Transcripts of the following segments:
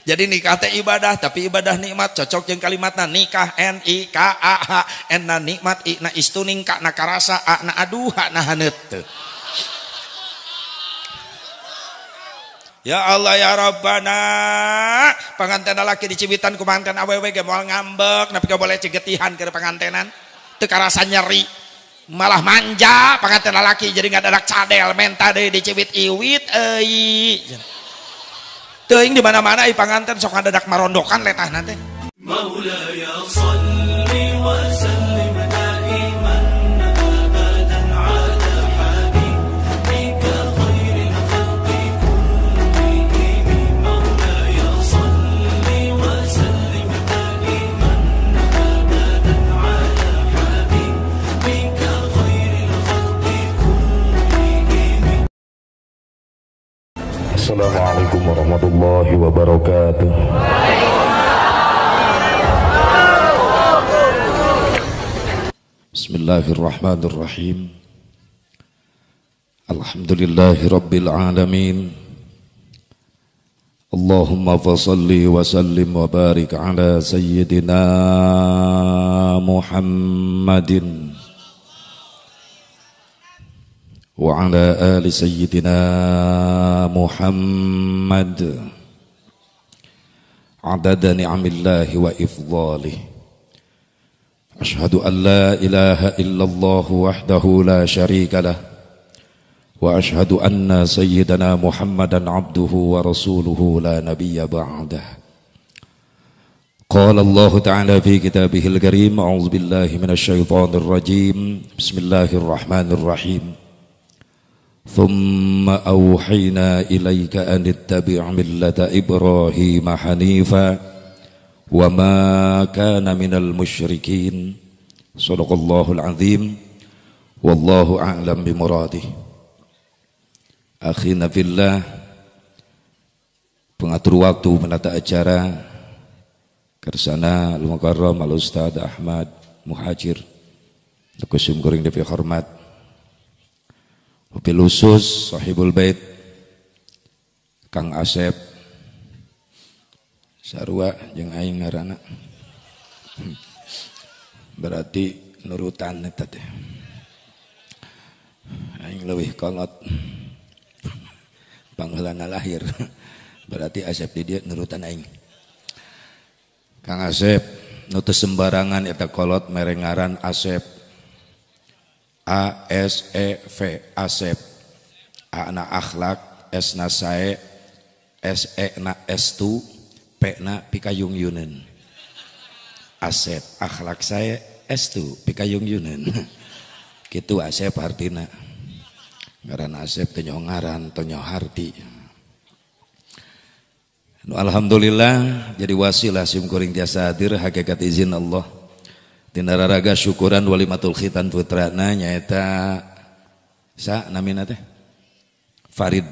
Jadi nikah teh ibadah, tapi ibadah nikmat cocok jeung kalimatna nikah NIKAH, enna nikmat na istuning ka na karasa na aduha na haneut. Ya Allah ya Rabbana, panganten laki di Cibitan kumanten awewe ge moal ngambek, nepi ka boleh cegetihan ke pangantenan. Teu karasa nyeri, malah manja panganten laki jadi ngadadak cadel menta deui di Cibit iwit euy. Teuing di mana-mana ai panganten sok ngadadak marondokan letahna teh. Maulaya shalli wa sallim daiman abadan ala habibika khairil khalqi kullihim. Maulaya shalli wa sallim daiman abadan ala habibika khairil khalqi kullihim. Assalamualaikum warahmatullahi wabarakatuh. Bismillahirrahmanirrahim. Alhamdulillahi rabbil alamin. Allahumma fasalli wa sallim wa barik ala sayyidina Muhammadin wa ala ali sayyidina Muhammad adada ni'amillahi wa ifdhalih. Ashhadu an la ilaha illallah wahdahu la syarika lah wa ashhadu anna sayyidana Muhammadan abduhu wa rasuluhu la nabiyya ba'dah. Qala Allah ta'ala fi kitabihil karim, a'udzu billahi minasy syaithanir rajim. Bismillahirrahmanirrahim. Thumma awhayna ilayka an ittabi' millata Ibrahim hanifa wa ma kana minal musyrikin. Shadaqallahul azim. Wallahu a'lam bimuradih. Akhina fillah, pengatur waktu menata acara kersana al-mukarram al-ustad Ahmad Muhajir Kusum Kuring Devi Hormat, wabil khusus sahibul bait Kang Asep sarua jeung aing ngaranna berarti nurutan eta teh aing leuwih kolot pangheulana lahir berarti Asep di dieu nurutan aing. Kang Asep nu teu sembarangan eta kolot mere ngaran Asep, A-S-E-V, Asep. A-na akhlak, S-na sae, S-E-na estu, P-na pikayung yunen. Asep, akhlak sae, estu, pikayung yunen. Kitu Asep artina. Ngaran Asep teu nyaho ngaran, teu nyaho harti. Alhamdulillah jadi wasilah sim kuring tiasa hadir hakikat izin Allah. Tina raraga syukuran walimatul khitan putrana nyaeta sa namina teh Farid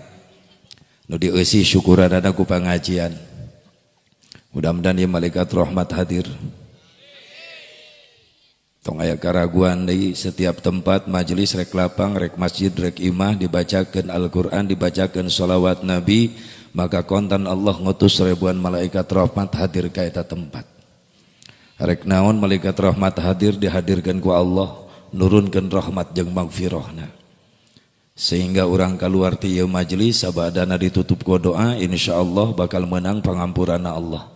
nu dieusi syukuranana ku pangajian. Mudah-mudahan ieu malaikat rahmat hadir. Tong aya karaguan deui setiap tempat majelis rek lapang rek masjid rek imah dibacakeun Al-Qur'an dibacakeun sholawat Nabi, maka kontan Allah ngutus ribuan malaikat rahmat hadir ka eta tempat. Rek naon malaikat rahmat hadir dihadirkan ku Allah nurunkeun rahmat jeung magfirahna. Sehingga urang kaluar ti ieu majelis sabadana ditutup ku doa, insyaallah bakal menang pangampuranna Allah.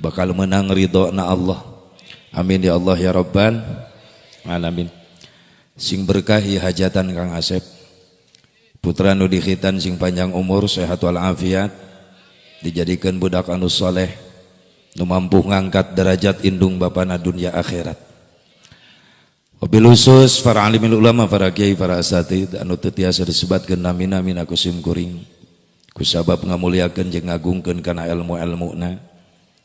Bakal menang ridhona Allah. Amin ya Allah ya Rabbal alamin. Sing berkah hajatan Kang Asep. Putra nu dikhitan sing panjang umur, sehat wal afiat, dijadikan budak anu soleh, nu mampu ngangkat derajat indung bapana dunia akhirat. Wabil khusus para alimil ulama, para kiai, para asatid anu teu tiasa disebatkeun nami-nami na kusim kuring. Kusabab ngamuliakeun jeung ngagungkeun kana ilmu-ilmuna.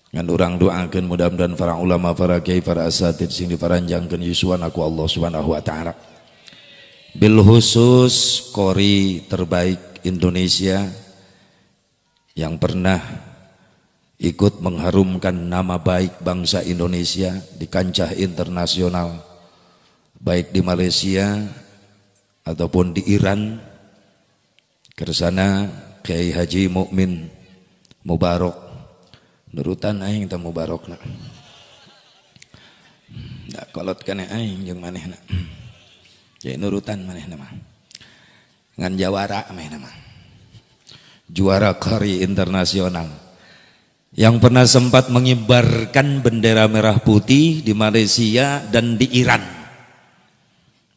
Ngan urang doakeun mudah-mudahan para ulama, para kiai, para asatid sing diparanjangkeun yuswan aku Allah Subhanahu wa taala. Bil khusus kori terbaik Indonesia yang pernah ikut mengharumkan nama baik bangsa Indonesia di kancah internasional, baik di Malaysia ataupun di Iran. Kersana Kiai Haji Mukmin Mubarak Nurutan aing teu mubarokna. Da kolot kana aing jeung manehna. Jadi nurutan manehna mah. Ngan jawara manehna mah. Juara Qari internasional. Yang pernah sempat mengibarkan bendera merah putih di Malaysia dan di Iran.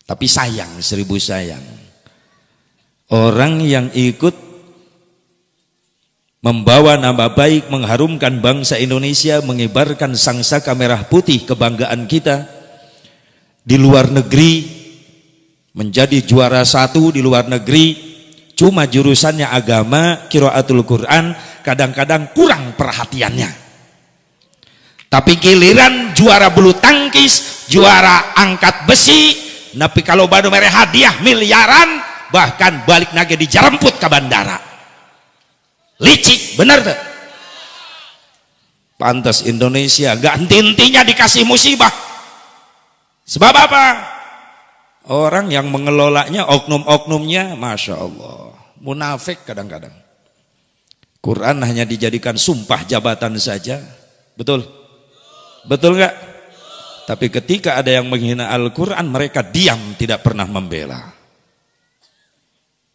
Tapi sayang, seribu sayang. Orang yang ikut membawa nama baik, mengharumkan bangsa Indonesia, mengibarkan sangsaka merah putih kebanggaan kita di luar negeri, menjadi juara 1 di luar negeri, cuma jurusannya agama, qiraatul Quran, kadang-kadang kurang perhatiannya. Tapi giliran juara bulu tangkis, juara angkat besi, tapi kalau baru mereka hadiah miliaran, bahkan balik nage dijaremput ke bandara. Licik, bener tuh. Pantas Indonesia gak henti-hentinya dikasih musibah. Sebab apa? Orang yang mengelolanya, oknum-oknumnya, Masya Allah, munafik kadang-kadang. Quran hanya dijadikan sumpah jabatan saja. Betul? Betul gak? Tapi ketika ada yang menghina Al-Quran, mereka diam, tidak pernah membela.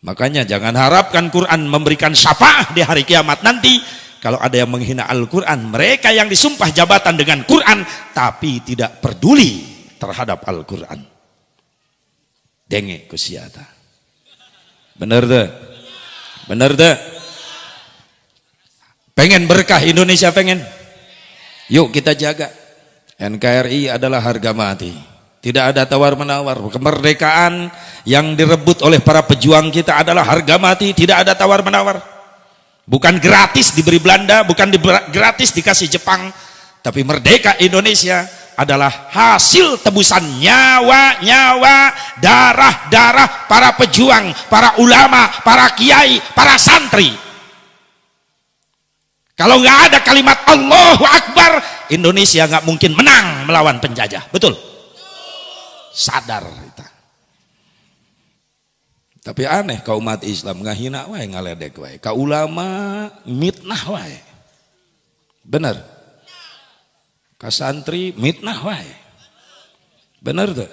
Makanya jangan harapkan Quran memberikan syafaat di hari kiamat nanti. Kalau ada yang menghina Al-Quran, mereka yang disumpah jabatan dengan Quran tapi tidak peduli terhadap Al-Quran. Denge kusiata. Bener deh. Bener deh. Pengen berkah Indonesia, pengen? Yuk kita jaga. NKRI adalah harga mati. Tidak ada tawar-menawar. Kemerdekaan yang direbut oleh para pejuang kita adalah harga mati, tidak ada tawar-menawar. Bukan gratis diberi Belanda, bukan gratis dikasih Jepang, tapi merdeka Indonesia adalah hasil tebusan nyawa-nyawa, darah-darah para pejuang, para ulama, para kiai, para santri. Kalau nggak ada kalimat Allahu Akbar, Indonesia nggak mungkin menang melawan penjajah. Betul? Sadar kita. Tapi aneh ka umat Islam ngahina wae, ngaledek wae. Ka ulama mitnah wae. Bener? Ka santri mitnah wae. Bener tuh?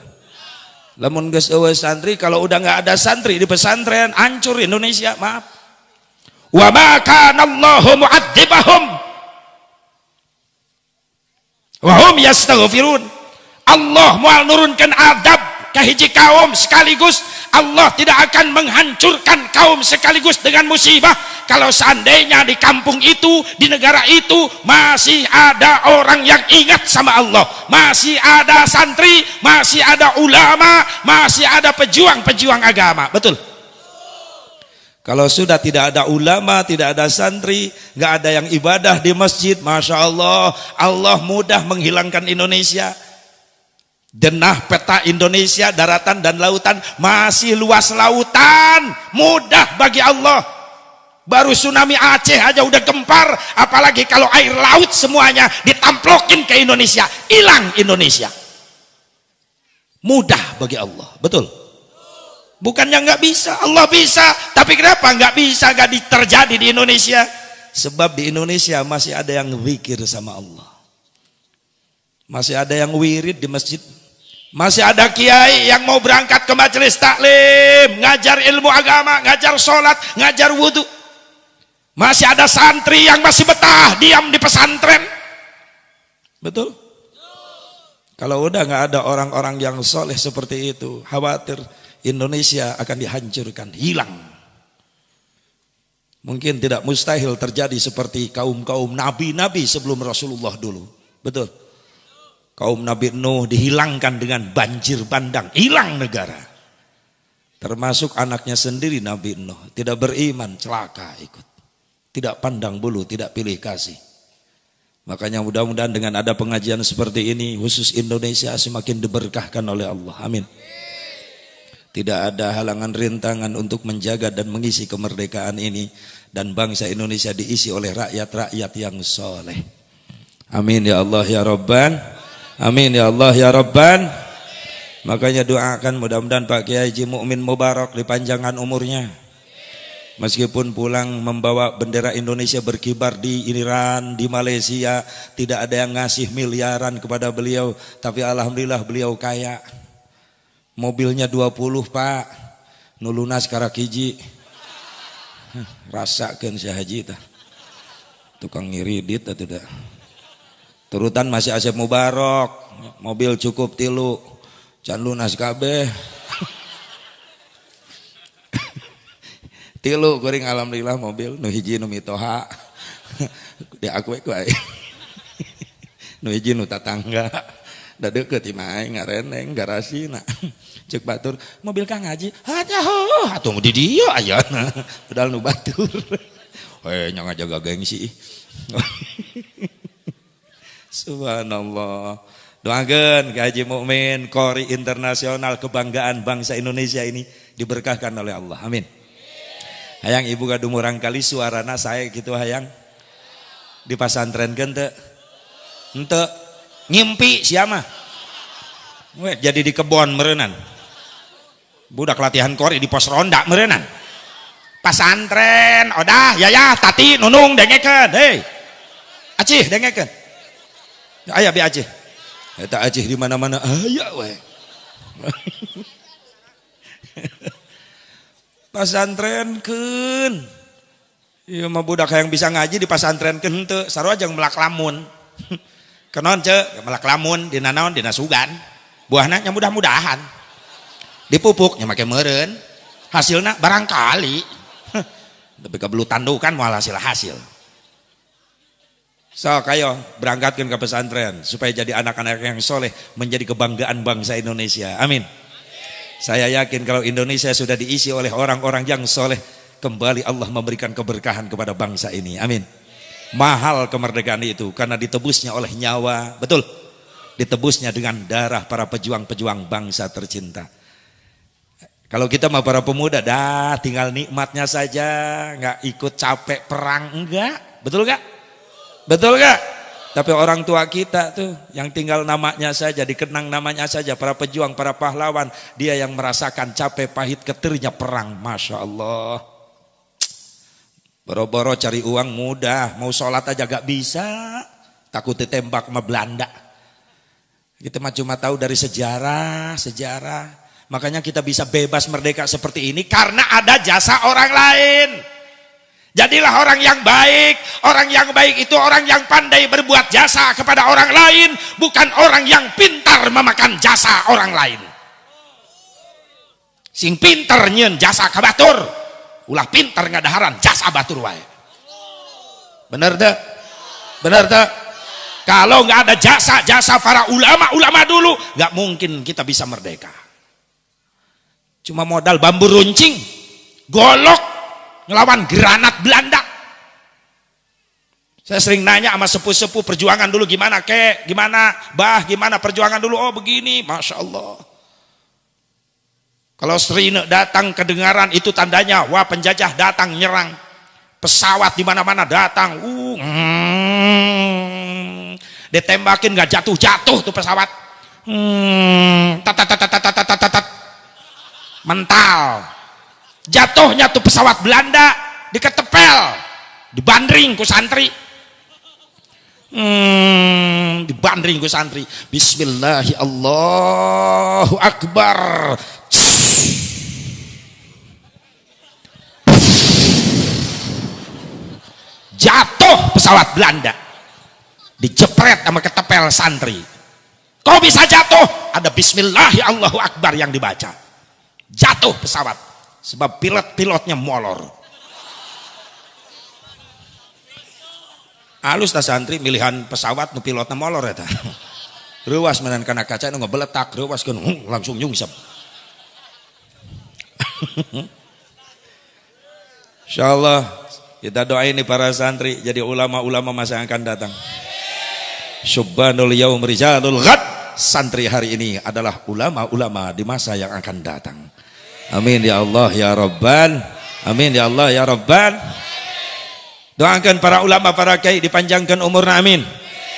Lamun geus eueuh santri, kalau udah nggak ada santri di pesantren, hancur Indonesia, maaf. Wa ma kana Allahu mu'adzibahum wa hum yastaghfirun. Allah mau nurunkan adab ke hiji kaum sekaligus. Allah tidak akan menghancurkan kaum sekaligus dengan musibah kalau seandainya di kampung itu, di negara itu masih ada orang yang ingat sama Allah, masih ada santri, masih ada ulama, masih ada pejuang-pejuang agama. Betul? Kalau sudah tidak ada ulama, tidak ada santri, nggak ada yang ibadah di masjid, Masya Allah, Allah mudah menghilangkan Indonesia. Denah peta Indonesia, daratan dan lautan, masih luas lautan, mudah bagi Allah. Baru tsunami Aceh aja udah gempar, apalagi kalau air laut semuanya ditamplokin ke Indonesia, hilang Indonesia. Mudah bagi Allah, betul? Bukannya nggak bisa, Allah bisa. Tapi kenapa nggak bisa, nggak terjadi di Indonesia? Sebab di Indonesia masih ada yang zikir sama Allah, masih ada yang wirid di masjid. Masih ada kiai yang mau berangkat ke majelis taklim, ngajar ilmu agama, ngajar sholat, ngajar wudhu. Masih ada santri yang masih betah diam di pesantren. Betul? Kalau udah nggak ada orang-orang yang soleh seperti itu, khawatir Indonesia akan dihancurkan, hilang. Mungkin tidak mustahil terjadi seperti kaum-kaum nabi-nabi sebelum Rasulullah dulu. Betul? Kaum Nabi Nuh dihilangkan dengan banjir bandang, hilang negara. Termasuk anaknya sendiri Nabi Nuh, tidak beriman, celaka ikut. Tidak pandang bulu, tidak pilih kasih. Makanya mudah-mudahan dengan ada pengajian seperti ini, khusus Indonesia semakin diberkahkan oleh Allah. Amin. Tidak ada halangan rintangan untuk menjaga dan mengisi kemerdekaan ini. Dan bangsa Indonesia diisi oleh rakyat-rakyat yang soleh. Amin ya Allah ya Rabban. Amin ya Allah ya Rabban. Makanya doakan mudah-mudahan Pak Kiai Haji Mukmin Mubarak dipanjangkan umurnya, Meskipun pulang membawa bendera Indonesia berkibar di Iran, di Malaysia, tidak ada yang ngasih miliaran kepada beliau, tapi alhamdulillah beliau kaya. Mobilnya 20, Pak. Nulunas karak hiji. Rasakeun si haji tah. Tukang ngiridit atau tidak. Turutan masih Asep Mubarok, mobil cukup 3, can lunas kabeh. 3 kuring alhamdulillah mobil, nu hiji nu mitoha. Diakui ku aing. Nu hiji nu tatangga. Da deukeut imah aing ngareneng garasina. Cek batur, mobil Kang Haji, hatuh, atuh di dieu ayeuna. Padahal nu batur. Heh, nya ngajaga gengsi. Subhanallah. Doakeun ka Haji Mukmin, Qori internasional kebanggaan bangsa Indonesia ini diberkahkan oleh Allah. Amin. Hayang ibu gadumurang kali suarana saya gitu hayang. Di pasantrenkeun teu? Henteu. Ngimpi sia mah. We jadi di kebon meureunnan. Budak latihan Qori di pos ronda meureunnan. Pasantren, odah, yaya, tati, nunung dengekeun. Hei. Acih dengekeun. Aya bi Acih. Eta Acih di mana-mana aya we. Pasantrenkeun. Ieu mah budak yang bisa ngaji di pasantrenkeun teu, sarua jeung melak lamun. Kenon ceuk, melak lamun dina naon dina sugan. Buahna nya mudah-mudahan. Dipupuk nya make meureun. Hasilna barangkali. Tapi kabelu tandukan moal hasil. So kayo berangkatkan ke pesantren supaya jadi anak-anak yang soleh, menjadi kebanggaan bangsa Indonesia. Amin. Saya yakin kalau Indonesia sudah diisi oleh orang-orang yang soleh, kembali Allah memberikan keberkahan kepada bangsa ini. Amin. Mahal kemerdekaan itu karena ditebusnya oleh nyawa, betul. Ditebusnya dengan darah para pejuang-pejuang bangsa tercinta. Kalau kita mah para pemuda, dah tinggal nikmatnya saja, nggak ikut capek perang, enggak, betul gak? Betul gak? Tapi orang tua kita tuh yang tinggal namanya saja, dikenang namanya saja, para pejuang, para pahlawan, dia yang merasakan capek pahit ketirnya perang. Masya Allah. Boro-boro cari uang mudah, mau sholat aja gak bisa, takut ditembak sama Belanda. Kita mah cuma tahu dari sejarah. Makanya kita bisa bebas merdeka seperti ini karena ada jasa orang lain. Jadilah orang yang baik. Orang yang baik itu orang yang pandai berbuat jasa kepada orang lain, bukan orang yang pintar memakan jasa orang lain. Sing pintar nyeun jasa ka batur, ulah pintar ngadaharan jasa batur wae. Bener teu? Bener teu? Kalau nggak ada jasa para ulama dulu, nggak mungkin kita bisa merdeka. Cuma modal bambu runcing, golok, ngelawan granat Belanda. Saya sering nanya sama sepuh-sepuh, perjuangan dulu gimana kek, gimana bah, gimana perjuangan dulu, oh begini, Masya Allah. Kalau Serine datang kedengaran itu tandanya, wah penjajah datang nyerang. Pesawat di mana-mana datang, ditembakin gak jatuh-jatuh tuh pesawat, mental. Jatuhnya tuh pesawat Belanda diketepel, dibandring ku santri, dibandring ku santri. Bismillahirrahmanirrahim, Allahu Akbar. Jatuh pesawat Belanda, dijepret sama ketepel santri. Kok bisa jatuh? Ada Bismillahirrahmanirrahim, Allahu Akbar yang dibaca. Jatuh pesawat sebab pilotnya molor. Halus ta santri milihan pesawat nu pilotnya molor eta. Reuas menan kana kaca nu ngebeletak, reuas keun langsung nyungsep. Insyaallah kita doain nih para santri jadi ulama-ulama masa yang akan datang. Subhanul yaum rijalul ghad. Santri hari ini adalah ulama-ulama di masa yang akan datang. Amin ya Allah ya Rabban. Amin ya Allah ya Rabban. Doakan para ulama, para kiai dipanjangkan umurna, amin.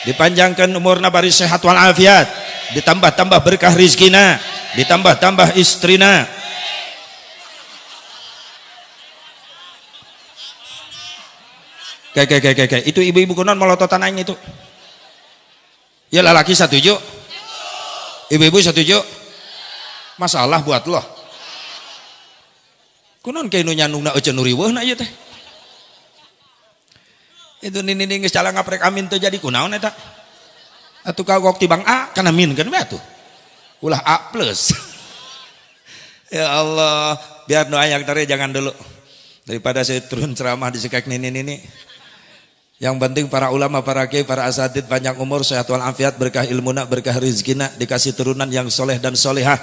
Dipanjangkan umurna bari sehat wal afiat, ditambah-tambah berkah rizkina, ditambah-tambah istrina. Kayak itu ibu-ibu kunon melototan aing itu. Ya lelaki setuju? Ibu-ibu setuju? Masalah buat lo. Kunon kayak nu nyandungna euceun nu riweuh na ieu teh. Itu nini geus cala ngaprek amin teu jadi kunaon eta? Atuh kagok tibang A kana min kan we atuh. Ulah A+. Ya Allah, biar doa yang tadi jangan dulu. Daripada saya turun ceramah di sekek nini. Yang penting para ulama, para kiai, para asatid panjang umur, sehat walafiat, berkah ilmuna, berkah rizkina, dikasih turunan yang soleh dan solehah,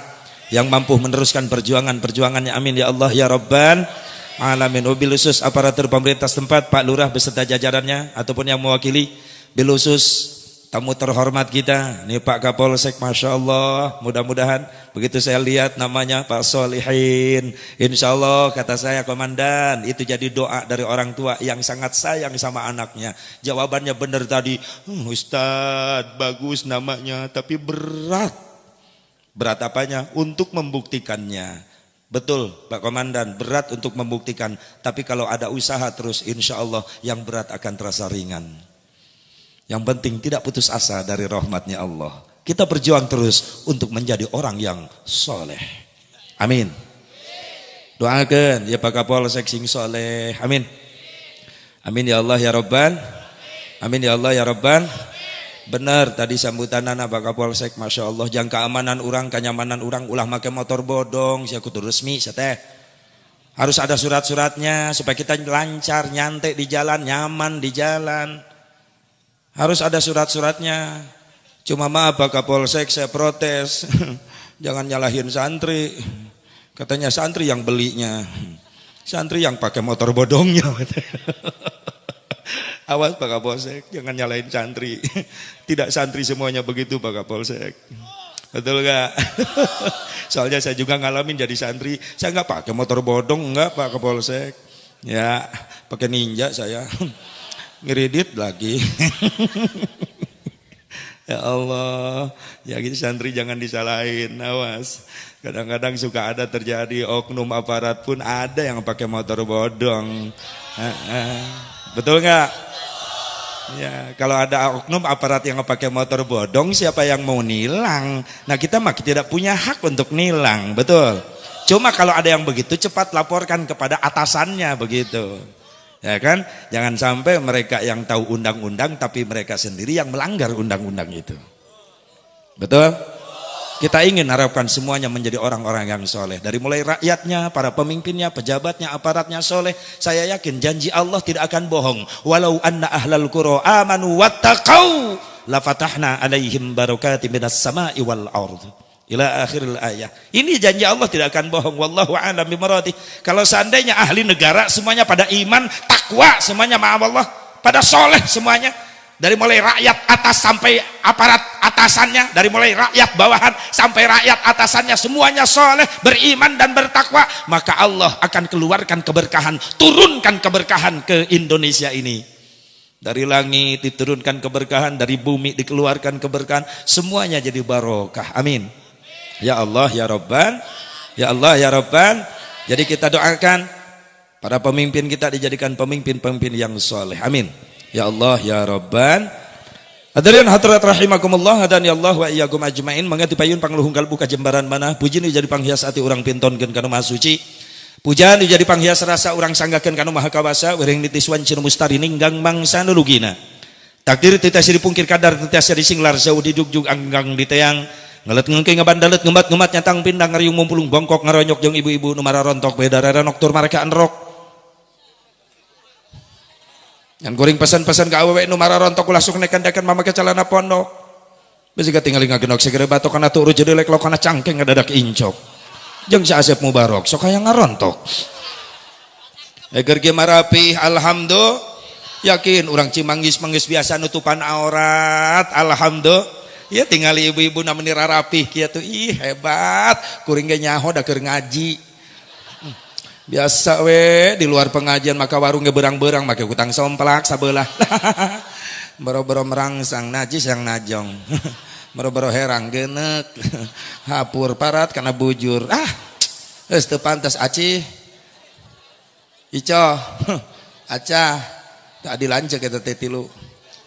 yang mampu meneruskan perjuangannya. Amin ya Allah ya Rabban alamin. Wabil khusus aparatur pemerintah setempat, Pak Lurah beserta jajarannya ataupun yang mewakili, bil khusus tamu terhormat kita, nih Pak Kapolsek, Masya Allah, mudah-mudahan begitu saya lihat namanya Pak Solihin, insya Allah kata saya komandan, itu jadi doa dari orang tua yang sangat sayang sama anaknya. Jawabannya benar tadi, Ustadz bagus namanya, tapi berat. Berat apanya? Untuk membuktikannya. Betul Pak Komandan, berat untuk membuktikan, tapi kalau ada usaha terus insya Allah yang berat akan terasa ringan. Yang penting tidak putus asa dari rahmatnya Allah. Kita berjuang terus untuk menjadi orang yang soleh. Amin. Doakan ya Pak Kapolsek sing soleh. Amin. Amin ya Allah ya Rabban. Amin ya Allah ya Rabban. Benar tadi sambutan anak Pak Kapolsek, Masya Allah, jang keamanan orang, kenyamanan orang, ulah make motor bodong, saya kudu resmi, seteh. Harus ada surat-suratnya supaya kita lancar, nyantai di jalan, nyaman di jalan. Harus ada surat-suratnya. Cuma maaf Pak Kapolsek, saya protes. Jangan nyalahin santri. Katanya santri yang belinya. Santri yang pakai motor bodongnya. Awas Pak Kapolsek, jangan nyalahin santri. Tidak santri semuanya begitu Pak Kapolsek. Betul gak? Soalnya saya juga ngalamin jadi santri. Saya nggak pakai motor bodong, enggak Pak Kapolsek. Ya, pakai ninja saya. Ngeredit lagi. Ya Allah, ya gitu santri jangan disalahin, awas. Kadang-kadang suka ada terjadi oknum aparat pun ada yang pakai motor bodong. Betul nggak? Ya, kalau ada oknum aparat yang pakai motor bodong, siapa yang mau nilang? Nah kita mah tidak punya hak untuk nilang, betul. Cuma kalau ada yang begitu cepat laporkan kepada atasannya begitu. Ya kan, jangan sampai mereka yang tahu undang-undang tapi mereka sendiri yang melanggar undang-undang itu. Betul? Kita ingin harapkan semuanya menjadi orang-orang yang soleh. Dari mulai rakyatnya, para pemimpinnya, pejabatnya, aparatnya soleh. Saya yakin janji Allah tidak akan bohong. Walau anna ahlal qura amanu wattaqau la fatahna alaihim barakatim minas sama'i wal ardh. Ila akhiril ayat. Ini janji Allah tidak akan bohong. Wallahu a'lam bimaradih. Kalau seandainya ahli negara semuanya pada iman, takwa, semuanya maaf Allah, pada soleh semuanya, dari mulai rakyat atas sampai aparat atasannya, dari mulai rakyat bawahan sampai rakyat atasannya, semuanya soleh, beriman dan bertakwa, maka Allah akan keluarkan keberkahan, turunkan keberkahan ke Indonesia ini. Dari langit diturunkan keberkahan, dari bumi dikeluarkan keberkahan, semuanya jadi barokah. Amin. Ya Allah ya Rabban, ya Allah ya Rabban. Jadi kita doakan para pemimpin kita dijadikan pemimpin-pemimpin yang soleh. Amin. Ya Allah ya Rabban. Hadirin hadirat rahimakumullah, hadani Allah wa iyyakum ajmain. Mangga dipayun pangluhung kalbu ka jembaran mana, puji nu jadi panghias ati urang pintonkeun kana maha suci. Pujian nu jadi panghias rasa urang sanggakeun kana maha kawasa, wering nitiswan cenah mustari ninggang mangsa nu lugina. Takdir teu tiasa dipungkir kadar, teu tiasa disinglar jauh didugjug anggang diteang. Ngelet ngengke ngebandalet ngemat nyatang pindang ngariung mumpulung bongkok ngaronyok jeung ibu-ibu nu mararontok bedarara noktur mareka enrok. Yang goreng pesan-pesan ke awewe nu mararontok ulah sok nekan-nekan mamake celana pondok. Besi tinggal ngagenok segera batok kana turu jedelek lokana cangkeng ngadadak incok. Jeung si Asep Mubarok sok aya ngarontok. Eger ge marapi alhamdulillah. Yakin urang Cimanggis biasa nutupan aurat, alhamdulillah. Ya tinggal ibu-ibu namanya rapih kia tuh, ih hebat, kuring ge nyaho da keur ngaji. Biasa we di luar pengajian maka warung ge berang-berang make utang somplak sabelah. Boro-boro merangsang najis yang najong. Boro-boro herang geuneuk. Hapur parat kana bujur. Geus teu pantes aci. Ico. Aca. tadi lanjut kita tetilu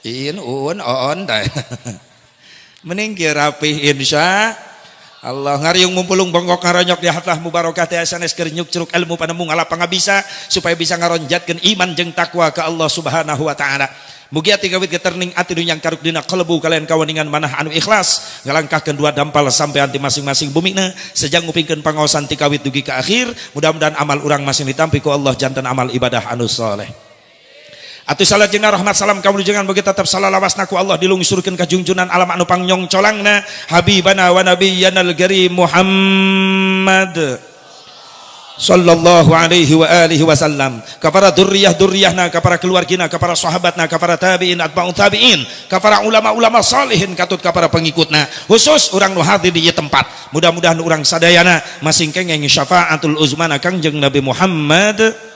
in un on dah mending rapi insya Allah ngariung mumpulung bongkok ngaronyok di hatlah mubarakah teh sanes keur nyuk curug ilmu panemu ngalap pangabisa supaya bisa ngaronjatkeun iman jeung takwa ka Allah Subhanahu wa taala. Mugi ati gawit geterning ati nu nyang karuk dina qalbu kalian kawaningan manah anu ikhlas ngalangkahkeun dua dampal sampai anti masing-masing bumina sejang ngupingkeun pangaosan ti kawit dugi ka akhir. Mudah-mudahan amal urang masing ditampi ku Allah janten amal ibadah anu saleh. Atuh salat jeung rahmat salam kawilujengan bagi tetap salawasna ku Allah dilungsurkeun ka junjunan alam anu pangyong colangna habibana wa nabiyyana al-karim Muhammad sallallahu alaihi wa alihi wasallam ka para durriyah-durriyahna ka para keluargina ka para sahabatna ka para tabi'in atba'u tabi'in ka para ulama-ulama salihin katut ka para pengikutna khusus urang nu hadir di ieu tempat mudah-mudahan urang sadayana masing kenging syafaatul uzmana Kangjeng Nabi Muhammad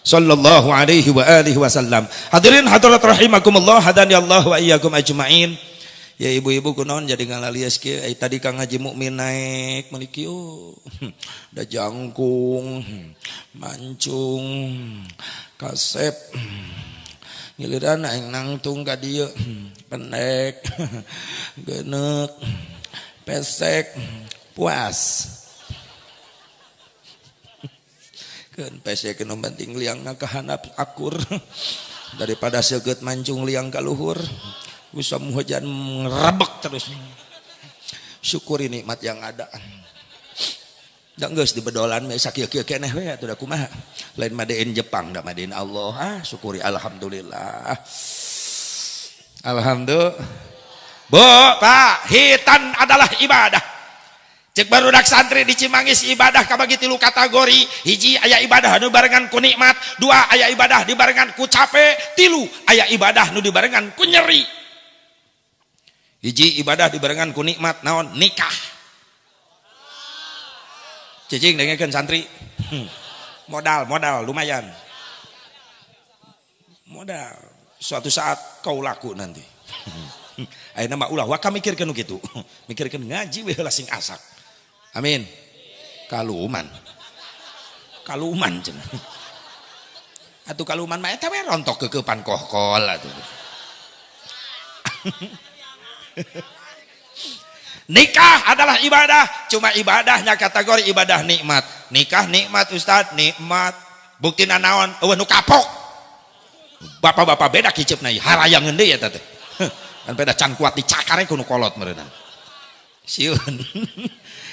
sallallahu alaihi wa alihi wasallam. Hadirin hadirat rahimakumullah hadani Allah wa iyyakum ajmain. Ya ibu-ibu kunaon jadi ngalalias kieu tadi Kang Haji Mukmin naik meuli da jangkung mancung kasep giliran aing nangtung ka dieu pendek geuneuk pesek puas pesek nu penting liangna kahanap akur daripada seukeut mancung liang ka luhur usam hujan ngerebek terus. Syukuri nikmat yang ada da geus dibedolan we sakieu-kieu keneh we atuh da kumaha lain madein Jepang da madein Allah syukuri alhamdulillah alhamdulillah. Bu Pak hitan adalah ibadah. Cek barudak santri di Cimangis ibadah kabagi 3 kategori. Hiji aya ibadah nu barengan ku nikmat, 2 aya ibadah dibarengan ku capek, 3 aya ibadah nu dibarengan ku nyeri. Hiji ibadah dibarengan ku nikmat naon nikah. Cicing dengekeun santri. Modal lumayan. Modal suatu saat kau laku nanti. Ayeuna mah ulah wa kamikirkeun nu kitu. Mikirkeun ngaji we heula sing asak. Amin. Kaluman cenah. Atuh kaluman mah eta we rontok kekeupan kohkol atuh. Nikah adalah ibadah, cuma ibadahnya kategori ibadah nikmat. Nikah nikmat Ustaz, nikmat. Buktina naon? Eueuh nu kapok. Bapak-bapak beda kiceupna ieu, harayangeun deui eta teh. Kan beda can kuat dicakare ku nu kolot meureunna. Sieun.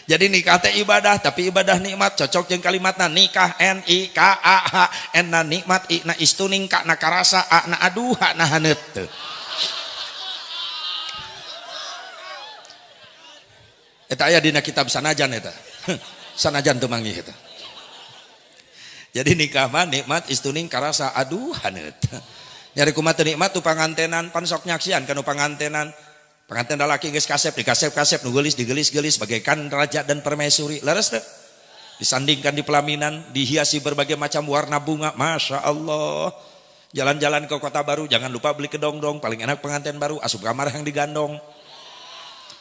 Jadi nikah teh ibadah tapi ibadah nikmat cocok jeung kalimatna nikah N-I-K-A-H N-na nikmat I-na istuning K-na karasa A-na aduh H-na haneut teu. Eta aya dina kitab sanajan eta. Sanajan teu manggih eta. Jadi nikah mah nikmat istuning karasa aduh haneut. Nyari kumaha teu nikmat tu pangantenan pan sok nyaksian kana pangantenan. Pengantin laki geus kasep dikasep-kasep nu geulis digelis-gelis bagaikan raja dan permaisuri. Leres teh? Disandingkan di pelaminan, dihiasi berbagai macam warna bunga. Masya Allah. Jalan-jalan ke kota baru, jangan lupa beli kedong-dong. Paling enak pengantin baru, asup kamar yang digandong.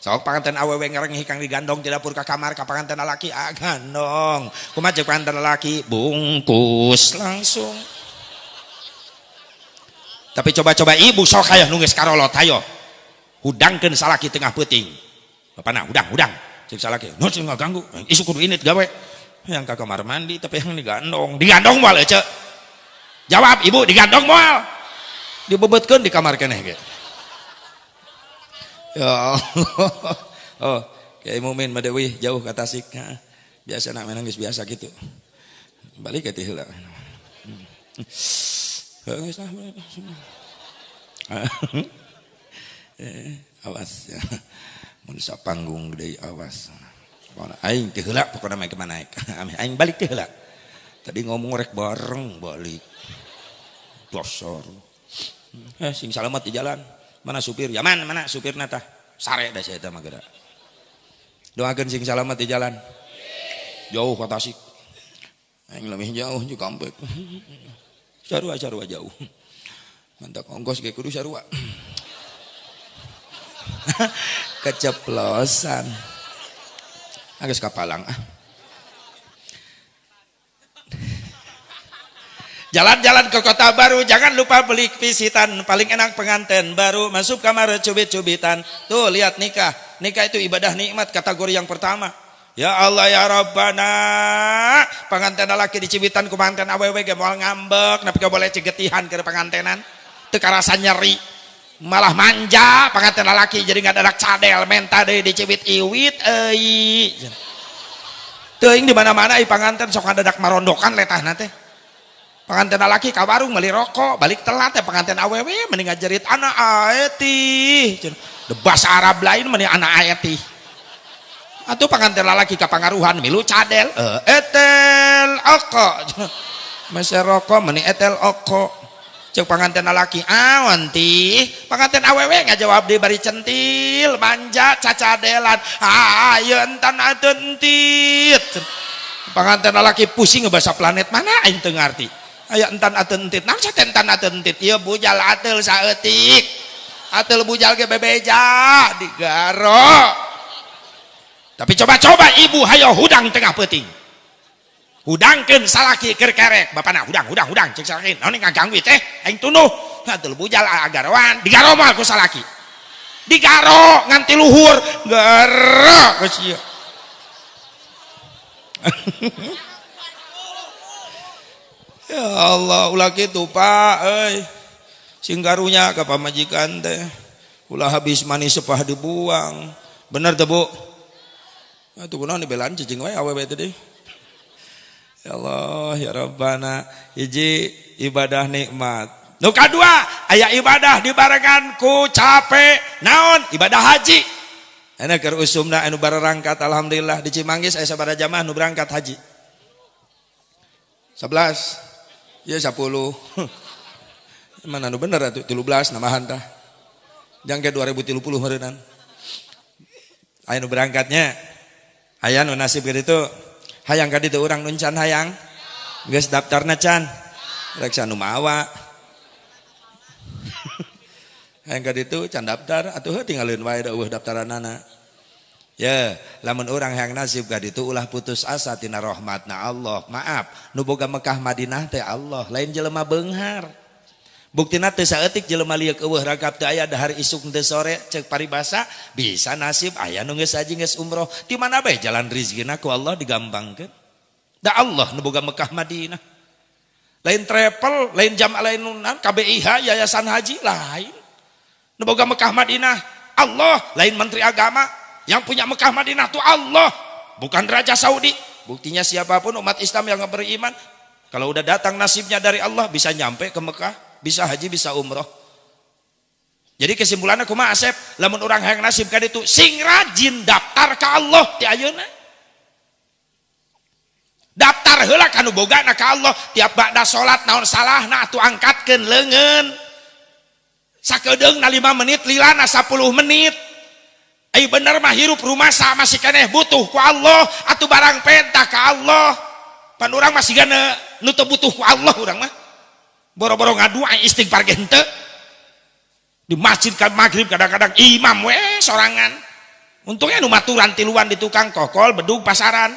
Sok pengantin awewe ngereng hikang digandong di dapur ke kamar ke pengantin laki gandong. Kumaha jeung pengantin laki bungkus langsung. Tapi coba-coba ibu sok aya nu geus karolot hayo. Hudangkeun salaki tengah peuting. Bapana hudang. Cek salaki, "No cing ngaganggu. Isu kudu init gawe." Yang ka kamar mandi tapi yang digandong. Digandong moal ece. Jawab ibu, digandong moal. Dibebetkeun di kamar keneh ge. Ya Allah. Oh, Kiai Mumin Madewi jauh ka Tasik. Biasa nak menangis biasa gitu. Balik ke teh heula. Geus lah. Awas ya. Mun sapanggung deui awas. Pokona aing teh heula pokona make naik. Aing balik teh heula. Tadi ngomong rek bareng balik. Dosor. Sing salamet di jalan. Mana supir? Ya mana supirna tah? Sare da saya teh mah geura. Doakeun sing salamet di jalan. Jauh ka Tasik. Aing lebih jauh juga kampek. Sarua jauh. Mantak ongkos ge kudu sarua. Keceplosan agus kapalang Jalan-jalan ke kota baru, jangan lupa beli visitan. Paling enak pengantin baru masuk kamar cubit-cubitan. Tuh lihat nikah. Nikah itu ibadah nikmat kategori yang pertama. Ya Allah ya Rabbana, pengantin laki di cibitan ku pengantin awewe ge moal ngambek, napi ka boleh cegetihan ke pengantenan. Teu karasa nyeri. Malah manja pengantin laki jadi ngadadak cadel menta deui dicibit iwit euy. Teuing di mana-mana i pengantin sok ngadadak marondokan letahna teh. Pengantin laki ka warung meuli rokok, balik telat teh pengantin awewe mending ngajerit anak aeti. De bahasa Arab lain mending anak aeti. Atuh pengantin laki ka pangaruhan milu cadel, etel oko. Mese rokok mending etel oko. Cek pengantin laki, wanti pengantin awewe ngajawab di bari centil, manja cacadelan. Ayeun entan atentit. Pengantin laki pusing ngebahasa planet mana aing teu ngarti. Aya entan atentit, naon saten entan atentit? Ieu bujal ateul saeutik. Ateul bujal ge bebeja digaro. Tapi coba-coba ibu hayo hudang tengah peuting. Hudangkeun salaki keur kerek, bapana hudang cek salaki. Naon ngaganggu teh? Aing tunduh. Ateul bujal agaroan, digaro moal ku salaki. Digaro nganti luhur, garo geus ieu. Ya Allah ulah kitu Pak euy. Singgarunya ka pamajikan teh. Ulah habis manis sepah dibuang. Bener teh Bu? Atuh kunaon dibelaan cicing wae awewe teh deui. Ya Allah ya Rabbana, hiji ibadah nikmat. Nu kadua aya ibadah dibarengan ku capek. Naon? Ibadah haji. Ana keur usumna anu bararangkat alhamdulillah di Cimanggis aya sabaraha jamaah nu berangkat haji. 11. Ya 10. Mana nu bener atuh 13 namahan tah. Jangke 2030 meureunnan. Aya nu berangkatnya. Aya nu nasib kitu. Hayang ka ditu urang nun can hayang. Geus daftarna can. Rek anu mawa. Hayang ka ditu can daftar atuh tinggalin wae da eueuh daftaranana. Ya, lamun orang yang nasib ka ditu ulah putus asa tina rahmatna Allah. Maaf, nu boga Mekah Madinah teh Allah, lain jelema beunghar. Buktina teu saeutik jelema lieur eueuh ragab teu aya dahar isuk teu sore ceuk paribasa bisa nasib aya nu geus haji geus umroh. Di mana bae jalan rezekina ku Allah digampangkeun. Da Allah nu boga Mekah Madinah. Lain travel, lain jam lain nunan KBIH yayasan haji lain. Nu boga Mekah Madinah Allah, lain menteri agama. Yang punya Mekah Madinah itu Allah, bukan Raja Saudi. Buktinya siapapun umat Islam yang beriman, kalau udah datang nasibnya dari Allah bisa nyampe ke Mekah, bisa haji, bisa umroh. Jadi kesimpulannya kumaha Asep, lamun orang yang nasib kan itu sing rajin daftar ke Allah ti ayeuna. Daftar heula kanu bogana ka Allah, tiap ba'da salat naon salahna atuh angkatkeun leungeun. Sakedeungna 5 menit, lilana 10 menit. Ai bener mah hirup rumasa masih keneh butuh ku Allah atuh barang penta ka Allah. Pan urang masih gana nu teu butuh ku Allah urang mah. Boro-boro ngadu ai istighfar ge henteu. Di masjid ka magrib kadang-kadang imam we sorangan. Untungnya nu maturan tiluan di tukang kokol bedug pasaran.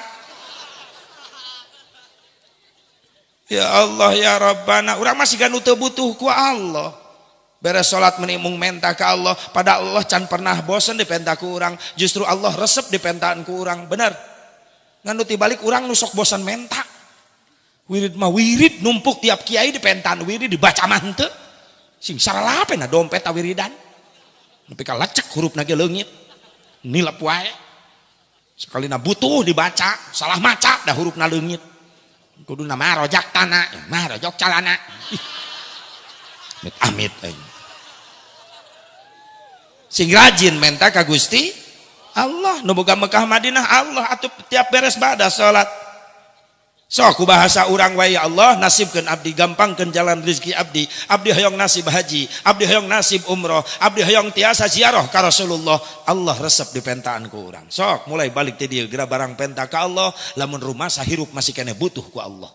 Ya Allah ya Rabbana, urang masih gana nu teu butuh ku Allah. Beres salat menimung menta ke Allah, pada Allah can pernah bosan dipenta ku urang, justru Allah resep dipentaan ku urang. Bener nganu tibalik urang nusok bosan menta. Wirid mah wirid numpuk tiap kiai dipentaan wirid dibaca mah henteu. Sing saralape na dompet wiridan. Nepi ka lecek hurufna ge leungit. Nilep wae. Sakalina butuh dibaca, salah maca dah hurufna leungit. Kuduna mah rojak tanah, mah rojok calana. Amit sing rajin menta ka Gusti Allah nu boga Mekah Madinah Allah atuh tiap beres ba'da salat sok ku bahasa urang wae ya Allah nasibkeun abdi gampangkeun jalan rezeki abdi hoyong nasib haji abdi hoyong nasib umroh abdi hoyong tiasa ziarah ka Rasulullah Allah resep dipentaan ku urang sok mulai balik ti dieu geura barang penta ka Allah lamun rumasa hirup masih keneh butuh ku Allah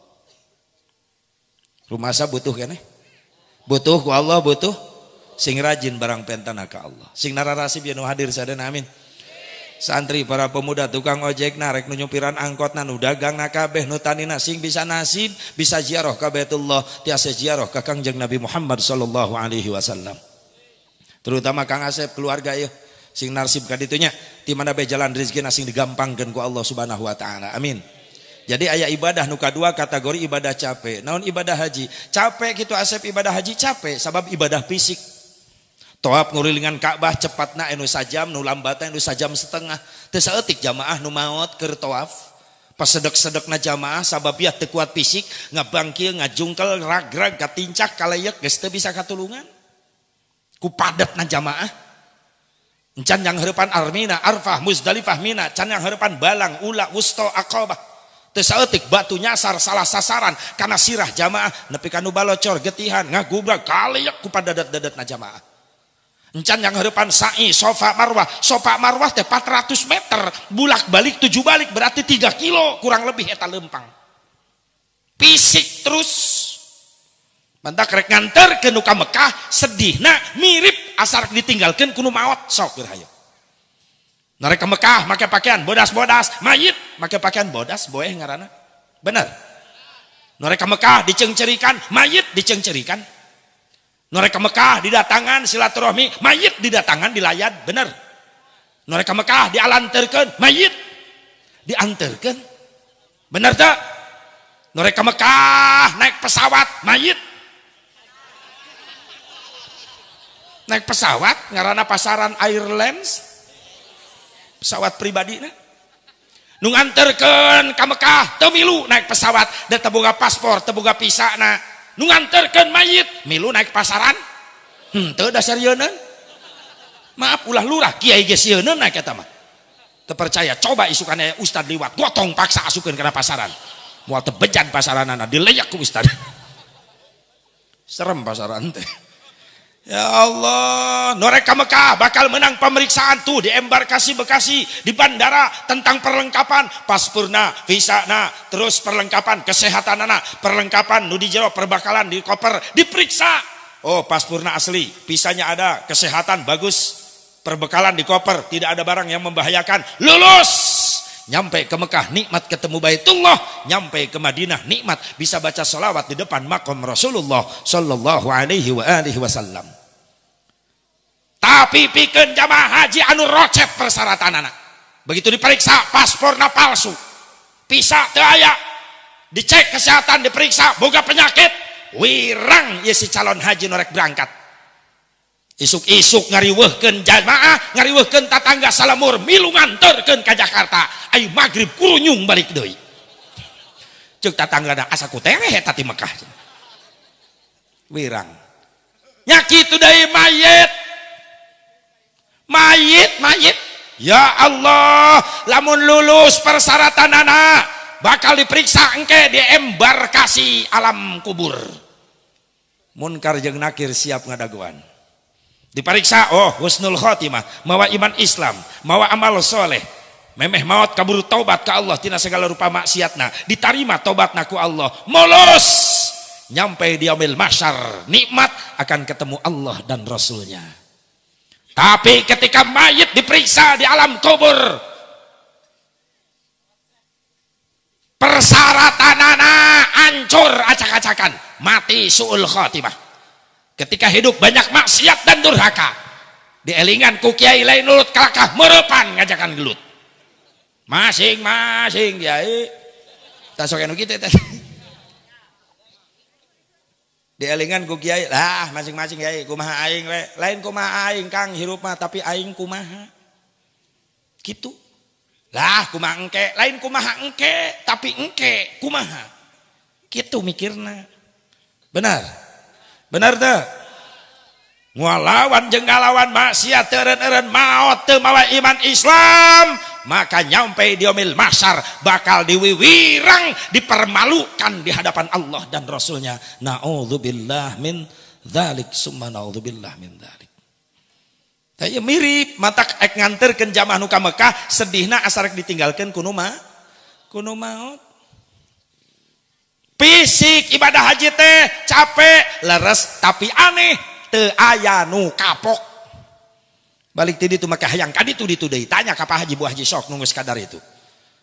rumasa butuh keneh butuh ku Allah butuh sing rajin barang pentana ka Allah sing nararasib ya nu hadir sadana amin santri para pemuda tukang ojek narek nu nyupiran angkot nu dagang na kabeh nu tanina sing bisa nasib bisa ziarah ka Baitullah tiasa ziarah ka Kangjeng Nabi Muhammad sallallahu alaihi wasallam. Terutama Kang Asep keluarga ya sing narsib ka ditunya di mana bae jalan rezeki sing digampangkeun ku Allah Subhanahu wa taala. Amin. Jadi aya ibadah nu kadua kategori ibadah capek. Naon ibadah haji? Capek kitu Asep ibadah haji capek sabab ibadah fisik. Toab ngurilingan Ka'bah cepatna anu sajam nu lambatna anu sajam setengah. Teu saeutik jamaah nu maot keur toaf. Pas sedek-sedekna jamaah sabab ya teu kuat fisik, ngabangkieu ngajungkel ragrag katincak kaleuyek geus teu bisa katulungan. Ku padatna jamaah. Encan yang heurepan Armina, Arfah, Muzdalifah, Mina, can yang heurepan Balang, Ula, Wusta, Aqabah. Teu saeutik batu nyasar salah sasaran kana sirah jamaah nepi ka nu balocor getihan ngagubrak kaleuyek ku padadat-dadatna jamaah. Encan yang harapan sa'i sofa marwah teh 400 meter bulak balik 7 balik berarti 3 kilo kurang lebih eta lempang fisik terus mantak rek nganterkeun ka Mekah sedihna mirip asar ditinggalkeun kuno maot sok keur hayu narek ka Mekah make pakaian bodas-bodas mayit make pakaian bodas boeh ngaranna bener narek ka Mekah dicengcerikan mayit dicengcerikan norek ke Mekah didatangan silaturahmi mayit didatangan dilayat bener norek ke Mekah dialanterkeun mayit dianterkeun bener tak norek ke Mekah naik pesawat mayit naik pesawat ngaranna pasaran Airlines pesawat pribadi na nu nganterkeun ka Mekah teu milu naik pesawat da teu boga paspor teu boga visana nu nganterkeun mayit milu naik pasaran teu dasar yeuneuh maaf ulah lurah kiai ge sieuneuh naik eta mah teu percaya coba isukan aya ustad liwat gotong paksa asukeun kana pasaran moal teu bejan pasaranana dileyak ku ustad serem pasaran teh ya Allah norek ka Mekah bakal menang pemeriksaan tuh di embarkasi Bekasi di bandara tentang perlengkapan paspurna visana terus perlengkapan kesehatanana perlengkapan nu di jero perbakalan di koper diperiksa oh paspurna asli visanya ada kesehatan bagus perbekalan di koper tidak ada barang yang membahayakan lulus nyampe ke Mekah nikmat ketemu Baitullah nyampe ke Madinah nikmat bisa baca sholawat di depan makom Rasulullah sallallahu alaihi wasallam tapi pikeun jamaah haji anu rocep persyaratanana begitu diperiksa pasporna palsu visa teu aya dicek kesehatan diperiksa boga penyakit wirang ye si calon haji norek berangkat isuk-isuk ngariweuhkeun jamaah ngariweuhkeun tatangga salamur milu nganterkeun ka Jakarta ai magrib kurunyung balik deui ceuk tatanggana asa ku tereh eta ti Mekah wirang nya kitu deui mayit ya Allah lamun lulus persyaratanana bakal diperiksa engke di embarkasi alam kubur munkar jeung nakir siap ngadaguan diperiksa oh husnul khotimah mawa iman Islam mawa amal soleh memeh maot kaburu taubat ka Allah tina segala rupa maksiatna diterima taubatna ku Allah mulus nyampe di yaumil mahsyar nikmat akan ketemu Allah dan Rasulnya tapi ketika mayit diperiksa di alam kubur persyaratanana hancur acak-acakan mati suul khotimah ketika hidup banyak maksiat dan durhaka dielingan ku kiai lain nurut kalakah merepan ngajakan gelut masing-masing kiai tak sok anu kitu teh dielingan ku kiai lah masing-masing kiai kumaha aing we lain kumaha aing Kang hirup mah tapi aing kumaha gitu lah kumaha engke lain kumaha engke tapi engke kumaha gitu mikirna benar teu ngalawan jeung ngalawan maksiat teureun-eureun maot teu mawa iman Islam maka nyampe di yaumil mahsyar bakal diwiwirang dipermalukan di hadapan Allah dan Rasulnya naudzubillah min dzalik summa naudzubillah min dzalik teh mirip matak ek nganterkeun jamaah nu ka Mekah sedihna asa rek ditinggalkeun kuno maot fisik ibadah haji teh capek leres tapi aneh teu aya nu kapok Balik tadi itu maka hayang kadi itu deui tanya ka Pak Haji Bu Haji sok nunggu sekadar itu.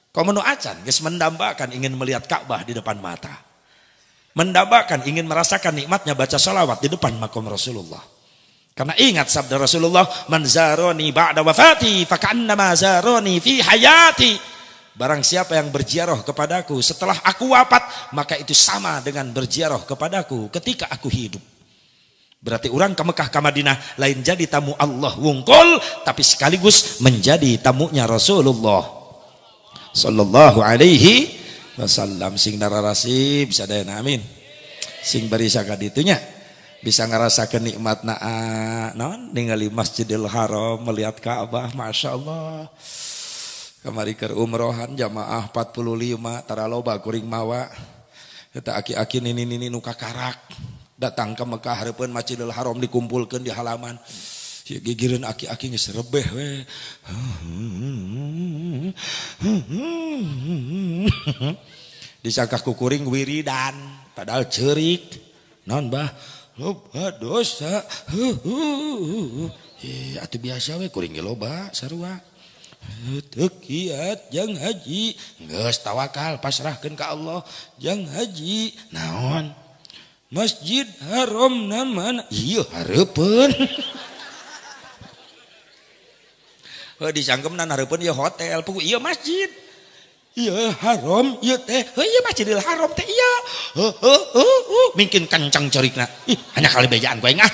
Komono acan geus mendambakan ingin melihat Ka'bah di depan mata. Mendambakan ingin merasakan nikmatnya baca salawat di depan makam Rasulullah. Karena ingat sabda Rasulullah, man zaroni ba'da wafati faka'annama zaroni fi hayati. Barang siapa yang berziarah kepadaku setelah aku wafat, maka itu sama dengan berziarah kepadaku ketika aku hidup. Berarti orang ke Mekah ke Madinah lain jadi tamu Allah wungkul, tapi sekaligus menjadi tamunya Rasulullah sallallahu alaihi wasallam. Sing nararasi bisa daya amin. Sing barisa kaditunya bisa ngerasakan nikmat non ningali Masjidil Haram, melihat Ka'bah, Masya Allah. Kamari keur umrohan jamaah 45 tara loba kuring mawa eta aki-aki nini nu kakarak datang ke Mekah hareupeun Masjidil Haram dikumpulkeun di halaman. Gigireun aki-aki geus rebeh we. Disangka kukuring wiridan padahal ceurik. Naon bah? Loba dosa. Atuh biasa we kuring ge loba sarua. Teu kiat jang haji geus tawakal pasrahkeun ka Allah jang haji naon Masjid Haram namana ieu hareupeun disangkeumna hareupeun ieu hotel pugu ieu masjid ieu haram ieu teh ieu Masjidil Haram teh ieu mungkin kencang cerikna hanya kali bejaan gue ngah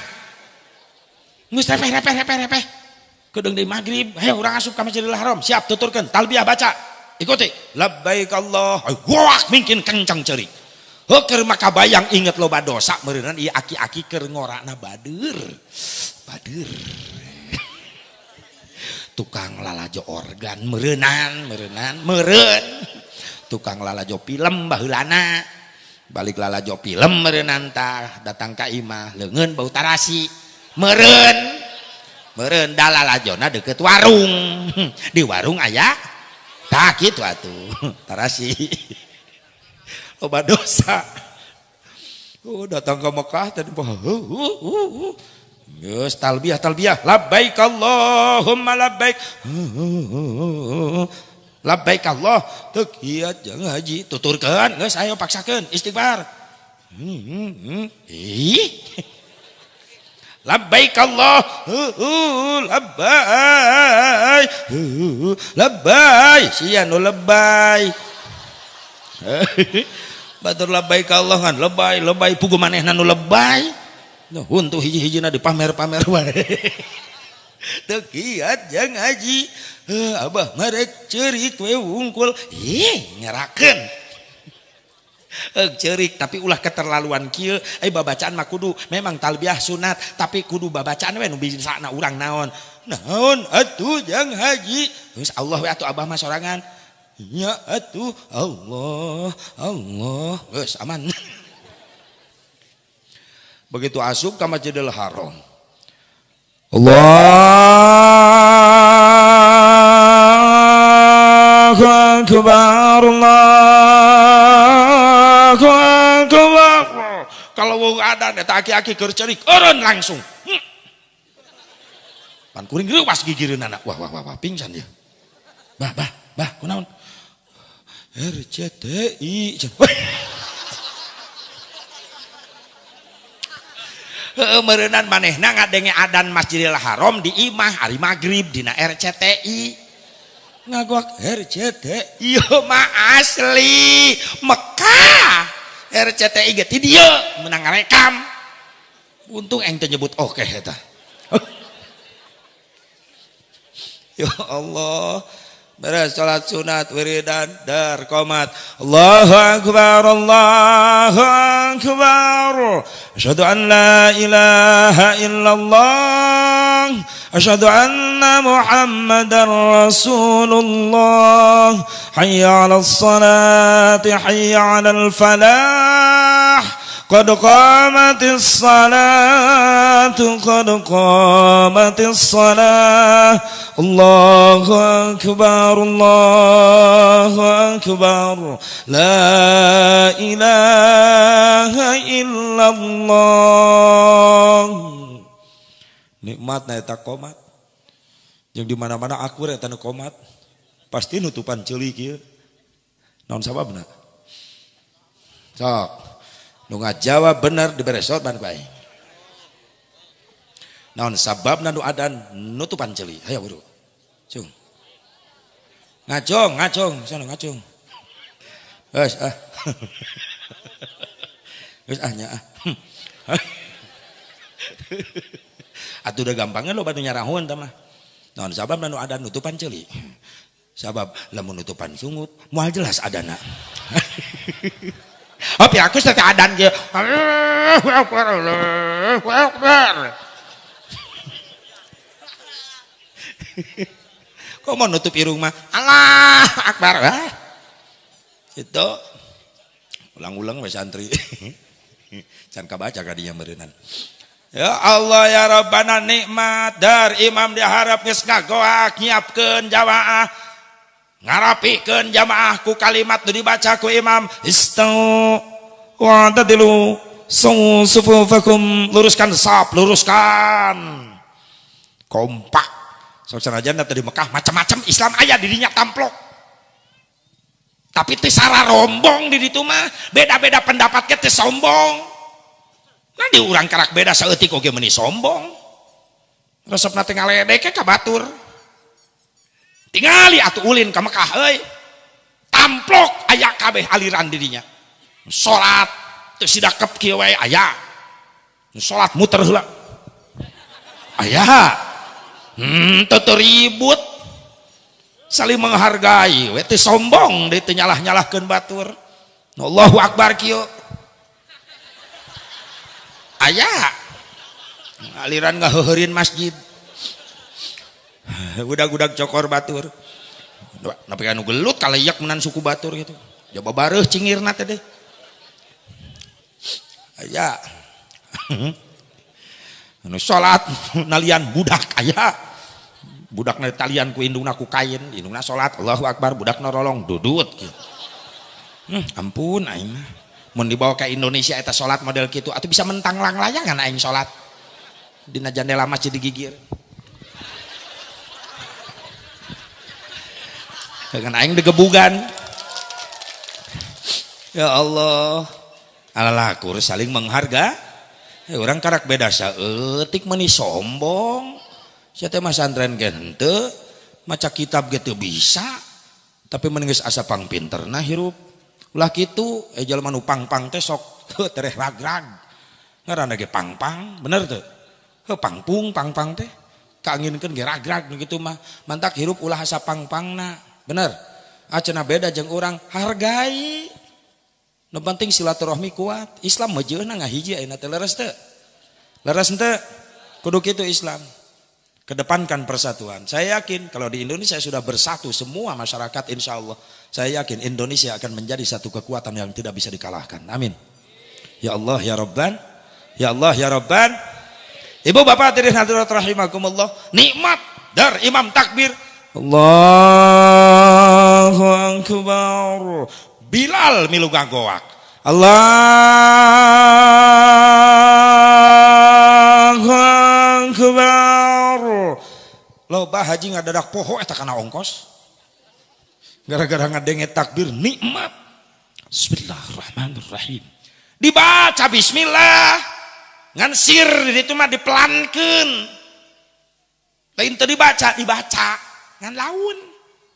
geus repeh kedeng di maghrib, ayo orang asup ke Masjidil Haram, siap tuturkan, talbiyah baca, ikuti, labbaik Allah, wak mungkin kencang cerik, keur maka bayang inget loba dosa, meureunnan ieu aki-aki keur ngorana badur, tukang lalajo organ, meureun, tukang lalajo film baheulana, balik lalajo film meureunnan tah, datang ka imah, leungeun bau tarasi, meureun dalalajona deket warung di warung aya tak gitu atuh tarasi loba dosa datang ke Mekah tadi geus talbiyah labbaik Allahumma labbaik Allah teu kiat jeung haji tuturkeun geus ayo paksakeun istighfar labbaik Allah labbaik sia nu lebay batur labbaik Allah kan lebay pugu manehna nu lebay huntu hiji-hijina dipamer-pamer wae teu kiat jeung haji abah marek ceurik we wungkul nyerakeun cerik tapi ulah keterlaluan kieu babacaan mah kudu memang talbiyah sunat tapi kudu babacaan we nu bisana urang naon atuh jang haji geus Allah we atuh abah mah sorangan nya atuh Allah geus aman begitu asup ka Masjidil Haram Allahu akbar kalau wong adan eta aki-aki keur ceurik eureun langsung pan kuring reuwas gigireunana wah pingsan dia bah kunaon RCTI meureunnan manehna ngadenge adan Masjidil Haram di imah ari magrib dina RCTI ngagok RCTI ieu mah asli Mekah RCTI ge ti dieu menang rekam untung eng teu nyebut oke eta ya Allah beres salat sunat wiridan dar qomat Allahu akbar asyhadu an la ilaha illallah asyhadu anna muhammadar rasulullah hayya 'alas salati hayya 'alal falah qad qamatis salatu qad qamatis salah Allahu akbar la ilaha illallah nikmatna eta qomat Yang di mana-mana akur eta nu komat. Pasti nutupan ceuli kieu. Naon sababna? Sok. Nu ngajawab bener dibere sot ban ku aing. Naon sababna nu adan nutupan ceuli? Hayo buru. Cung. Ngacung, sana ngacung. Wes ah. Wes nya ah. Atuh udah gampangnya lo batu nyarahun tah mah. Naon sabab nu ada nutupan ceuli. Sabab lamun nutupan sungut moal jelas adana. Opi aku teh adan ge. Allahu akbar. Allahu akbar. Kok mau nutup irung mah Allahu akbar. Itu ulang-ulang we santri. Can kabaca ka dinya meureunnan. Ya Allah ya Rabbana nikmat dar imam diharap geus ngagoak nyiapkeun jamaah ngarapikeun jamaah ku kalimat nu dibaca ku imam istau wa tadilu sufufakum luruskan saf luruskan kompak sok sanajan tadi Mekah macam-macam Islam aya di dinya tamplok tapi teu sararombong di ditu mah beda-beda pendapat ge teu sombong. Nah di urang karak beda saeutik oge meuni sombong. Resepna teh ngaledek ka batur. Tingali atuh ulin ka Mekah euy. Tamplok aya kabeh aliran dirinya. Salat teu sidakep kieu wae aya. Salat muter heula. Aya. Teu ribut. Saling menghargai we teu sombong deui teu nyalah-nyalahkeun batur. Allahu akbar kieu. Aya aliran ngaheuheureun masjid budak-budak cokor batur nepi anu gelut kaleyak menan suku batur gitu coba bareuh cingirna teh deh aya anu salat nalian budak aya budakna talian ku indungna ku kain indungna salat Allahu akbar budakna rolong dudut gitu. Ampun aing mah mun dibawa ke Indonesia eta salat model kitu atuh bisa mentang lang layangan aing salat dina jendela masjid digigir dengan aing digebugan ya Allah alalakur saling mengharga urang karak beda saeutik meuni sombong sia teh mah santren ge henteu maca kitab ge teu bisa tapi mun geus asa pangpinterna hirup ulah kitu jalma nu pang-pang teh sok tereh ragrag ngaranna ge pang-pang bener teu heuh pangpung pang-pang teh kaanginkeun ge ragrag nu kitu mah mantak hirup ulah asa pang-pangna bener acenah beda jeung urang hargai nu penting silaturahmi kuat Islam meujeuna ngahiji ayeuna teh leres teu kudu kitu Islam kedepankan persatuan. Saya yakin kalau di Indonesia sudah bersatu semua masyarakat insya Allah. Saya yakin Indonesia akan menjadi satu kekuatan yang tidak bisa dikalahkan. Amin. Ya Allah ya Rabban. Ya Allah ya Rabban. Ibu bapak hadirin hadirat rahimakumullah. Nikmat dar imam takbir. Allahu akbar. Bilal milu gagoak. Allahu akbar. Loba haji ngadadak poho eta kana ongkos gara-gara ngadenget takbir nikmat. Bismillahirrahmanirrahim dibaca bismillah ngan sir di ditu mah dipelankeun lain teu dibaca ngan laun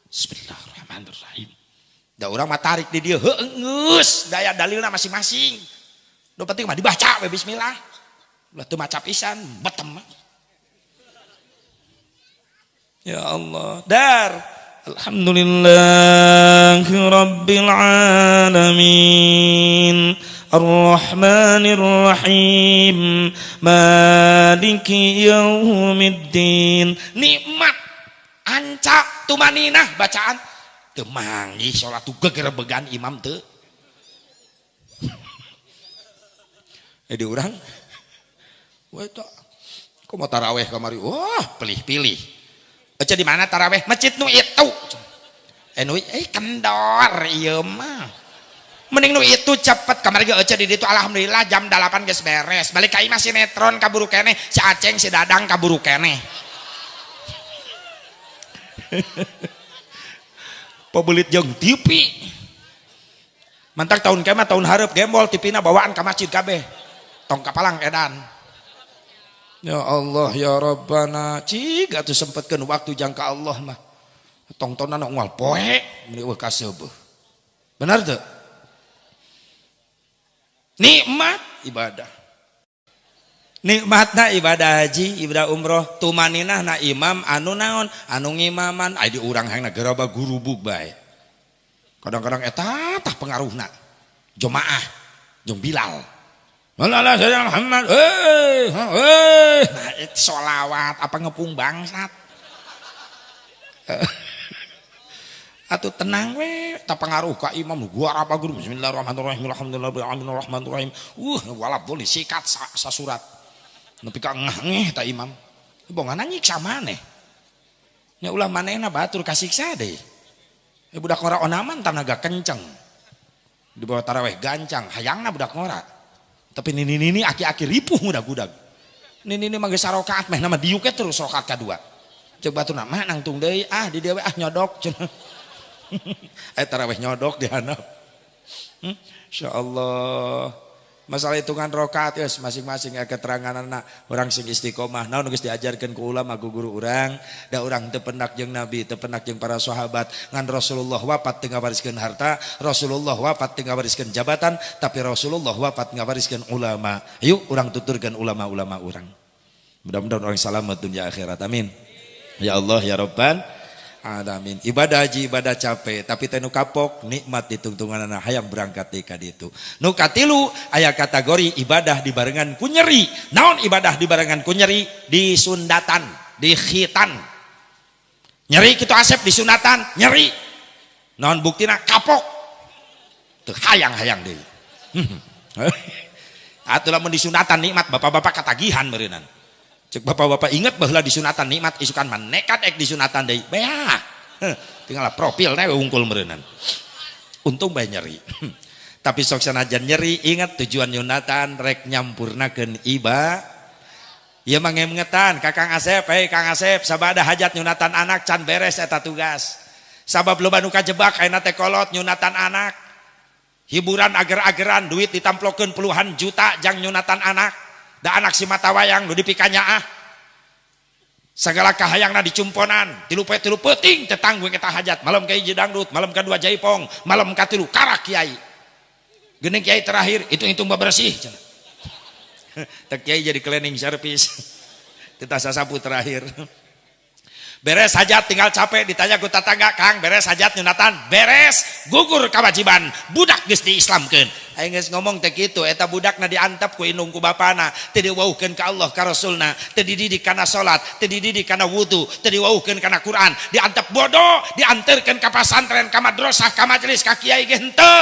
Bismillahirrahmanirrahim da urang mah tarik di dieu heuh geus daya dalilna masing-masing nu penting mah dibaca we bismillah ulah teu maca pisan betem mah. Ya Allah dar alhamdulillahi rabbil alamin arrahmanir rahim maliki yaumiddin nikmat anca tumaninah bacaan teu manggih salat tu gegerebegan imam teu di urang wah itu kok mau taraweh kamari wah pilih-pilih aja di mana taraweh masjid nu itu kendor ieu mah mending nu itu cepet kamari ge aja di ditu alhamdulillah jam 8 geus beres balik ka imah sinetron kaburu keneh si Aceng si Dadang kaburu keneh Pabelit jeung TV. Mantak tahun kema tahun hareup gembol TV-na bawaan ka masjid kabeh. Tong kapalang edan. Ya Allah ya Rabbana, cig atuh sempetkeun waktu jangka Allah mah. Tongtonan unggal poe meni eueuh kaseueuh. Benar teu? Nikmat ibadah. Nikmatna ibadah haji, ibadah umroh, tumaninah na imam anu naon, anu ngimaman, aya di urang hayangna geraba gurubug bae. Kadang-kadang eta tah pengaruhna. Jemaah, jeung Bilal. Allah sayyidina Muhammad, nah, itu sholawat apa ngepung bangsat. Atuh tenang we, tak pengaruh ka imam gua apa guru bismillahirrahmanirrahim alhamdulillahirrahmanirrahim. Walap boleh sikat sasurat. Nepi ka ngeh ta imam. Bonganna nyiksa maneh. Nya ulah manehna batur kasiksa deui. Budak ngora onaman tanaga kenceng. Di bawah taraweh gancang, hayangna budak ngora. Tapi nini aki-aki ripuh budak-budak. Nini mah geus sarokaat meh nama diuk terus rakaat kadua. Ceuk baturna mah nangtung deui di dieu nyodok cenah. Taraweh nyodok di handap. Insyaallah. Masalah hitungan rakaat geus masing-masing keteranganna urang sing istiqomah naon geus diajarkeun ku ulama ku guru urang da urang teu pendak jeung nabi teu pendak jeung para sahabat ngan Rasulullah wafat teu ngawariskeun harta Rasulullah wafat teu ngawariskeun jabatan tapi Rasulullah wafat ngawariskeun ulama. Yuk urang tuturkeun ulama-ulama urang. Mudah-mudahan orang selamat dunia akhirat amin. Ya Allah ya Rabbal alamin. Ibadah haji ibadah capek tapi teh nu kapok nikmat ditungtunganna hayang berangkat deui ka ditu. Nu katilu aya kategori ibadah dibarengan ku nyeri. Naon ibadah dibarengan ku nyeri? Disundatan, dikhitan. Nyeri kitu asep disunatan, nyeri. Naon buktina kapok. Teu hayang-hayang deui. Atuh lamun disunatan nikmat bapak-bapak katagihan meureunana. Cek bapak-bapak ingat bahwa disunatan nikmat isukan man nekat ek disunatan deui. Beah. Tinggal profil we wungkul meureunnan. Untung bae nyeri. Tapi sok sanajan nyeri ingat tujuan nyunatan rek nyampurnakeun iba. Ieu mah ngeungetan Kakang Asep, Kang Asep sabada hajat nyunatan anak can beres eta tugas. Sabab loba nu kajebak ayeuna teh kolot nyunatan anak. Hiburan ager-ageran duit ditamplokeun puluhan juta jang nyunatan anak. Da anak si mata wayang nu dipikanya segala kahayangna dicumponan tilu peuting tetanggung eta hajat malam ka hiji dangdut malam kadua jaipong malam katilu karak kiai geuning kiai terakhir hitung-hitung bebersih teh kiai jadi cleaning service teu sasapu terakhir beres hajat tinggal capek ditanya ku tatangga Kang beres hajat nyunatan beres gugur kewajiban budak geus diislamkeun aing geus ngomong teh kitu eta budakna diantep ku indung ku bapana teu diwauhkeun ka Allah ka Rasulna teu dididik kana salat teu dididik kana wudu teu diwauhkeun kana Quran diantep bodoh dianterkeun ka pasantren ka madrasah ka majelis ka kiai ge henteu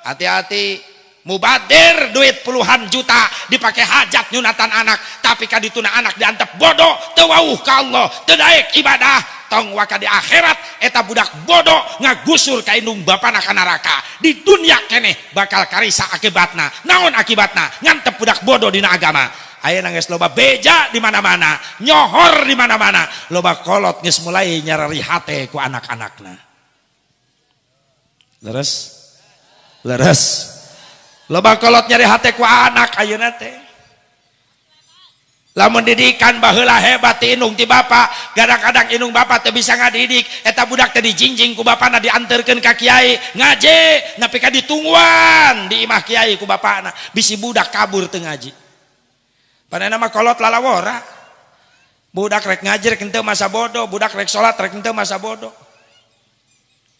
hati-hati mubadir duit puluhan juta dipakai hajat nyunatan anak tapi kadituna anak diantep bodoh teu wauh ka Allah teu daek ibadah tong waka di akhirat eta budak bodoh ngagusur ka indung bapana ka neraka di dunia keneh bakal karisa akibatna naon akibatna ngantep budak bodoh dina agama ayeuna geus loba beja di mana-mana nyohor di mana-mana loba kolot geus mulai nyarari hate ku anak-anakna leres loba kolot nyari hati ku anak ayeuna teh lamun didikan baheula hebat ti indung ti bapa kadang-kadang indung bapa teu bisa ngadidik eta budak teh dijingjing ku bapana dianterkeun ka kiai ngaji nepi ka ditungguan di imah kiai ku bapana bisi budak kabur teu ngaji panena mah kolot lalawora budak rek ngaji rek henteu masa bodoh budak rek salat rek henteu masa bodoh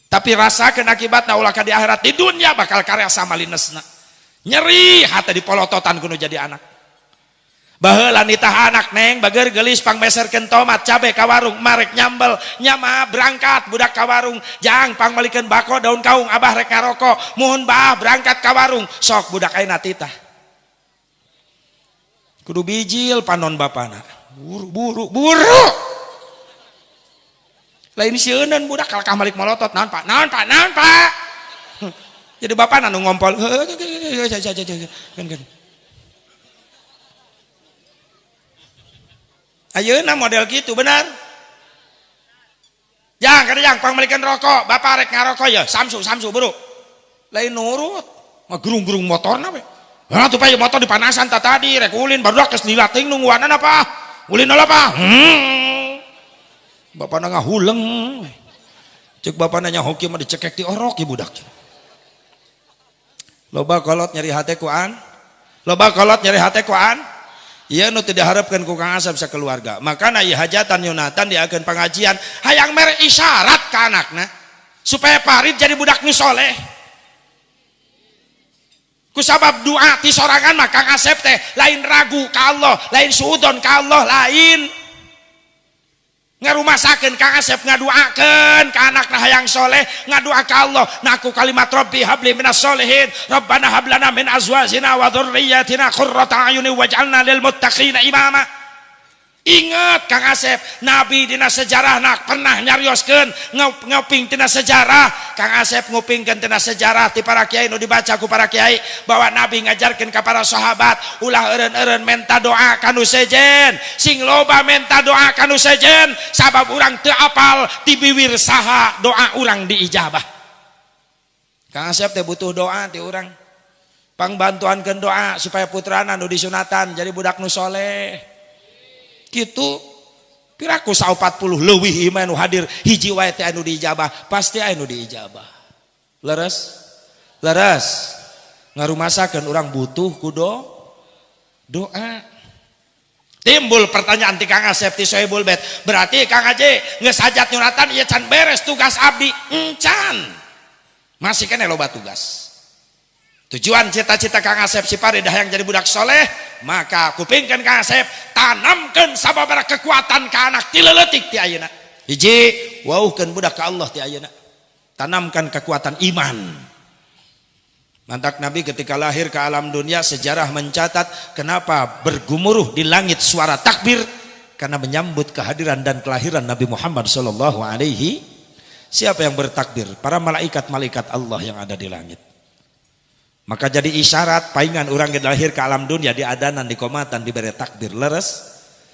tapi rasakeun akibatna ulah ka di akhirat di dunia bakal karasa malinesna nyeri hati dipolototan kuno jadi anak baheula nitah anak neng bager gelis pangmeserkeun tomat cabe ka warung marek nyambel nyama berangkat budak ka warung jang pangmalikeun bako daun kaung abah rek ngarokok muhun bah berangkat ka warung sok budak ayeuna titah kudu bijil panon bapana buru lain sieunun budak kalkah malik molotot naon pak jadi bapak nanu ngompol ayeuna model gitu benar Yang kada yang pangmelikan rokok, bapak rek ngarokok ya, samsu bro. Lain nurut, gerung-gerung motorna we. Nah tuh payu motor dipanasan tadi, rek ulin baru kes dilating nungguanan apa? Ulin apa? Bapak nangah huleng. Cek bapak nanya hoki mah dicekek di orok ya budak. Loba kolot nyari hate kuan. Loba kolot nyari hate kuan. Iya nu teu diharapkeun ku Kang Asep sakeluarga. Makana ieu hajatan Yunatan diakeun pengajian hayang mere isyarat ka anakna supaya parit jadi budak nu soleh. Kusabab doa ti sorangan mah Kang Asep teh lain ragu ka Allah, lain suudon ka Allah, lain ngarumasakeun Kang Asep ngaduakeun ka anakna hayang soleh, ngadua ka Allah naku kalimat Rabbi habli minas solihin Rabbana hablana min azwajina wa dzurriyyatina qurrata a'yunin waj'alna lil muttaqina imama. Ingat Kang Asep, Nabi dina sejarah nak pernah nyarioskeun ngoping tina sejarah. Kang Asep ngopingkeun tina sejarah ti para kiai nu dibaca ku para kiai bahwa Nabi ngajarkeun ka para sahabat ulah eureun-eureun menta doa kanu sejen. Sing loba menta doa kanu sejen sabab urang teu apal ti biwir saha doa urang diijabah. Kang Asep teh butuh doa ti urang. Pangbantuankeun doa supaya putrana nu disunatan jadi budak nu soleh. Gitu piraku 40 leuwih iman nu hadir hiji wae teh anu diijabah pasti anu diijabah. Leres ngarumasakeun urang butuh ku doa. Timbul pertanyaan ti Kang Asep ti Sohibul Bait, berarti Kang Haji geus hajat nyunatan ieu can beres tugas abdi? Encan, masih kene loba tugas. Tujuan cita-cita Kang Asep si Parid yang jadi budak soleh, maka kupingkan Kang Asep tanamkan sababaraha kekuatan ke anak tileletik ti ayeuna. Hiji wauhkeun budak ka Allah ti ayeuna. Tanamkan kekuatan iman. Mantak Nabi ketika lahir ke alam dunia sejarah mencatat kenapa bergumuruh di langit suara takbir karena menyambut kehadiran dan kelahiran Nabi Muhammad sallallahu alaihi. Siapa yang bertakbir? Para malaikat-malaikat Allah yang ada di langit. Maka jadi isyarat paingan orang yang lahir ke alam dunia di adanan di komatan diberi takbir leres.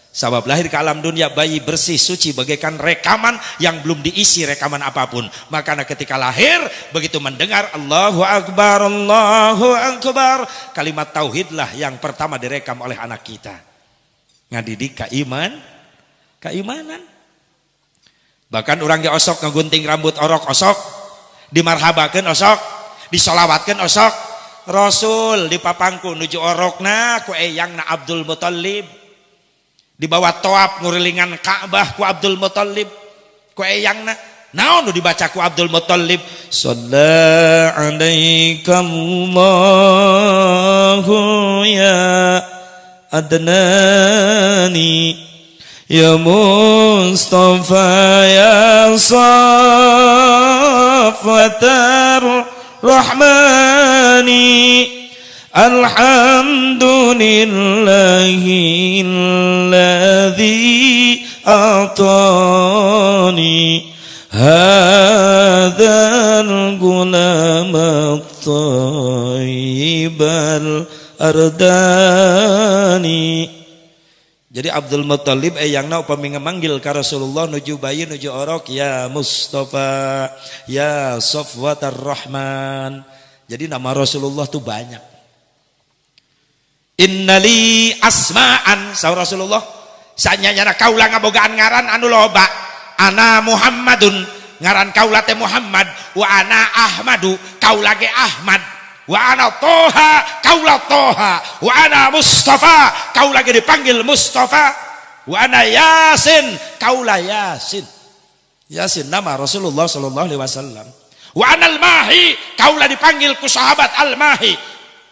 Sabab lahir ke alam dunia bayi bersih suci bagaikan rekaman yang belum diisi rekaman apapun. Maka ketika lahir begitu mendengar Allahu Akbar kalimat tauhidlah yang pertama direkam oleh anak kita. Ngadidik keimanan. Bahkan orang yang osok ngegunting rambut orok osok, dimarhabakeun osok, disolawatkeun osok. Rasul dipapangku nuju orokna ku eyangna Abdul Muthalib, dibawa toab ngurilingan Ka'bah ku Abdul Muthalib ku eyangna. Naon nu dibaca ku Abdul Muthalib? Shalla alaika Allahu ya adnani ya Mustafa ya Safwatar Rahmani alhamdulillahilladzi atani hadzal gulamat thayyibal ardani. Jadi Abdul Muthalib eyangna upami ngamanggil ka Rasulullah nuju bayi nuju orok ya Mustafa ya Safwatar Rahman. Jadi nama Rasulullah tuh banyak. Innali asma'an saur Rasulullah sanyanyana kaula ngabogaan ngaran anu loba. Ana Muhammadun ngaran kaula teh Muhammad, wa ana Ahmadu kaula ge Ahmad, wa ana Toha kaula Toha, wa ana Mustafa kaula ge dipanggil Mustafa, wa ana Yasin kaula Yasin. Yasin nama Rasulullah sallallahu alaihi wasallam. Wa ana Al-Mahi kaula dipanggil ku sahabat Al-Mahi.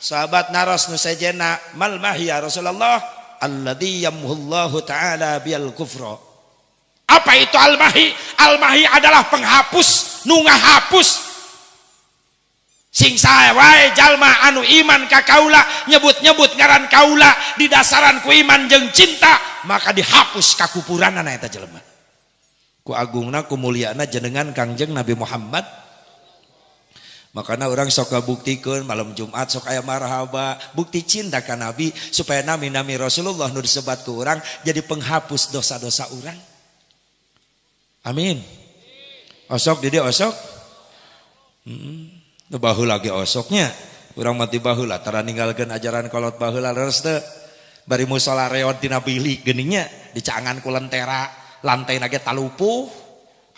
Sahabat naras nu sajena mal mahi ya Rasulullah alladzi yamhullahu taala bil kufra. Apa itu Al-Mahi? Al-Mahi adalah penghapus nu ngahapus. Sing sae wae jalma anu iman ka kaula nyebut-nyebut ngaran kaula di dasaran ku iman jeung cinta maka dihapus kakupuranana eta jelema. Ku agungna ku mulyana jenengan Kangjeng Nabi Muhammad. Makanya orang sok ngabuktikeun malam Jumat sok aya marhaba bukti cinta ka Nabi supaya nami-nami Rasulullah nu disebat ku urang jadi penghapus dosa-dosa urang. Amin. Osok di dia osok. Baheula lagi osoknya. Urang mati baheula tara ninggalkeun ajaran kolot baheula leres teu. Bari musala reot tina bilik geuningnya dicaangan ku lentera, lantaina ge talupuh,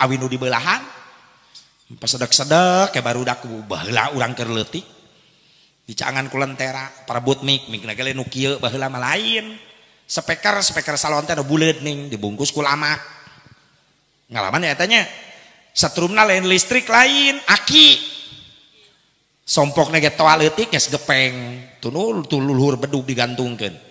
awi nu dibelahan. Pas sedek-sedek ke barudak baheula urang keur leutik. Dicaangan ku lentera, parebut mik na ge nu kieu baheula mah lain. Speaker salon teh buleud ning dibungkus ku lamak. Ngalaman ya eta nya. Satrumna lain listrik lain, aki. Sompokna ge toa leutik geus gepeng, tululuhur bedug digantungkeun.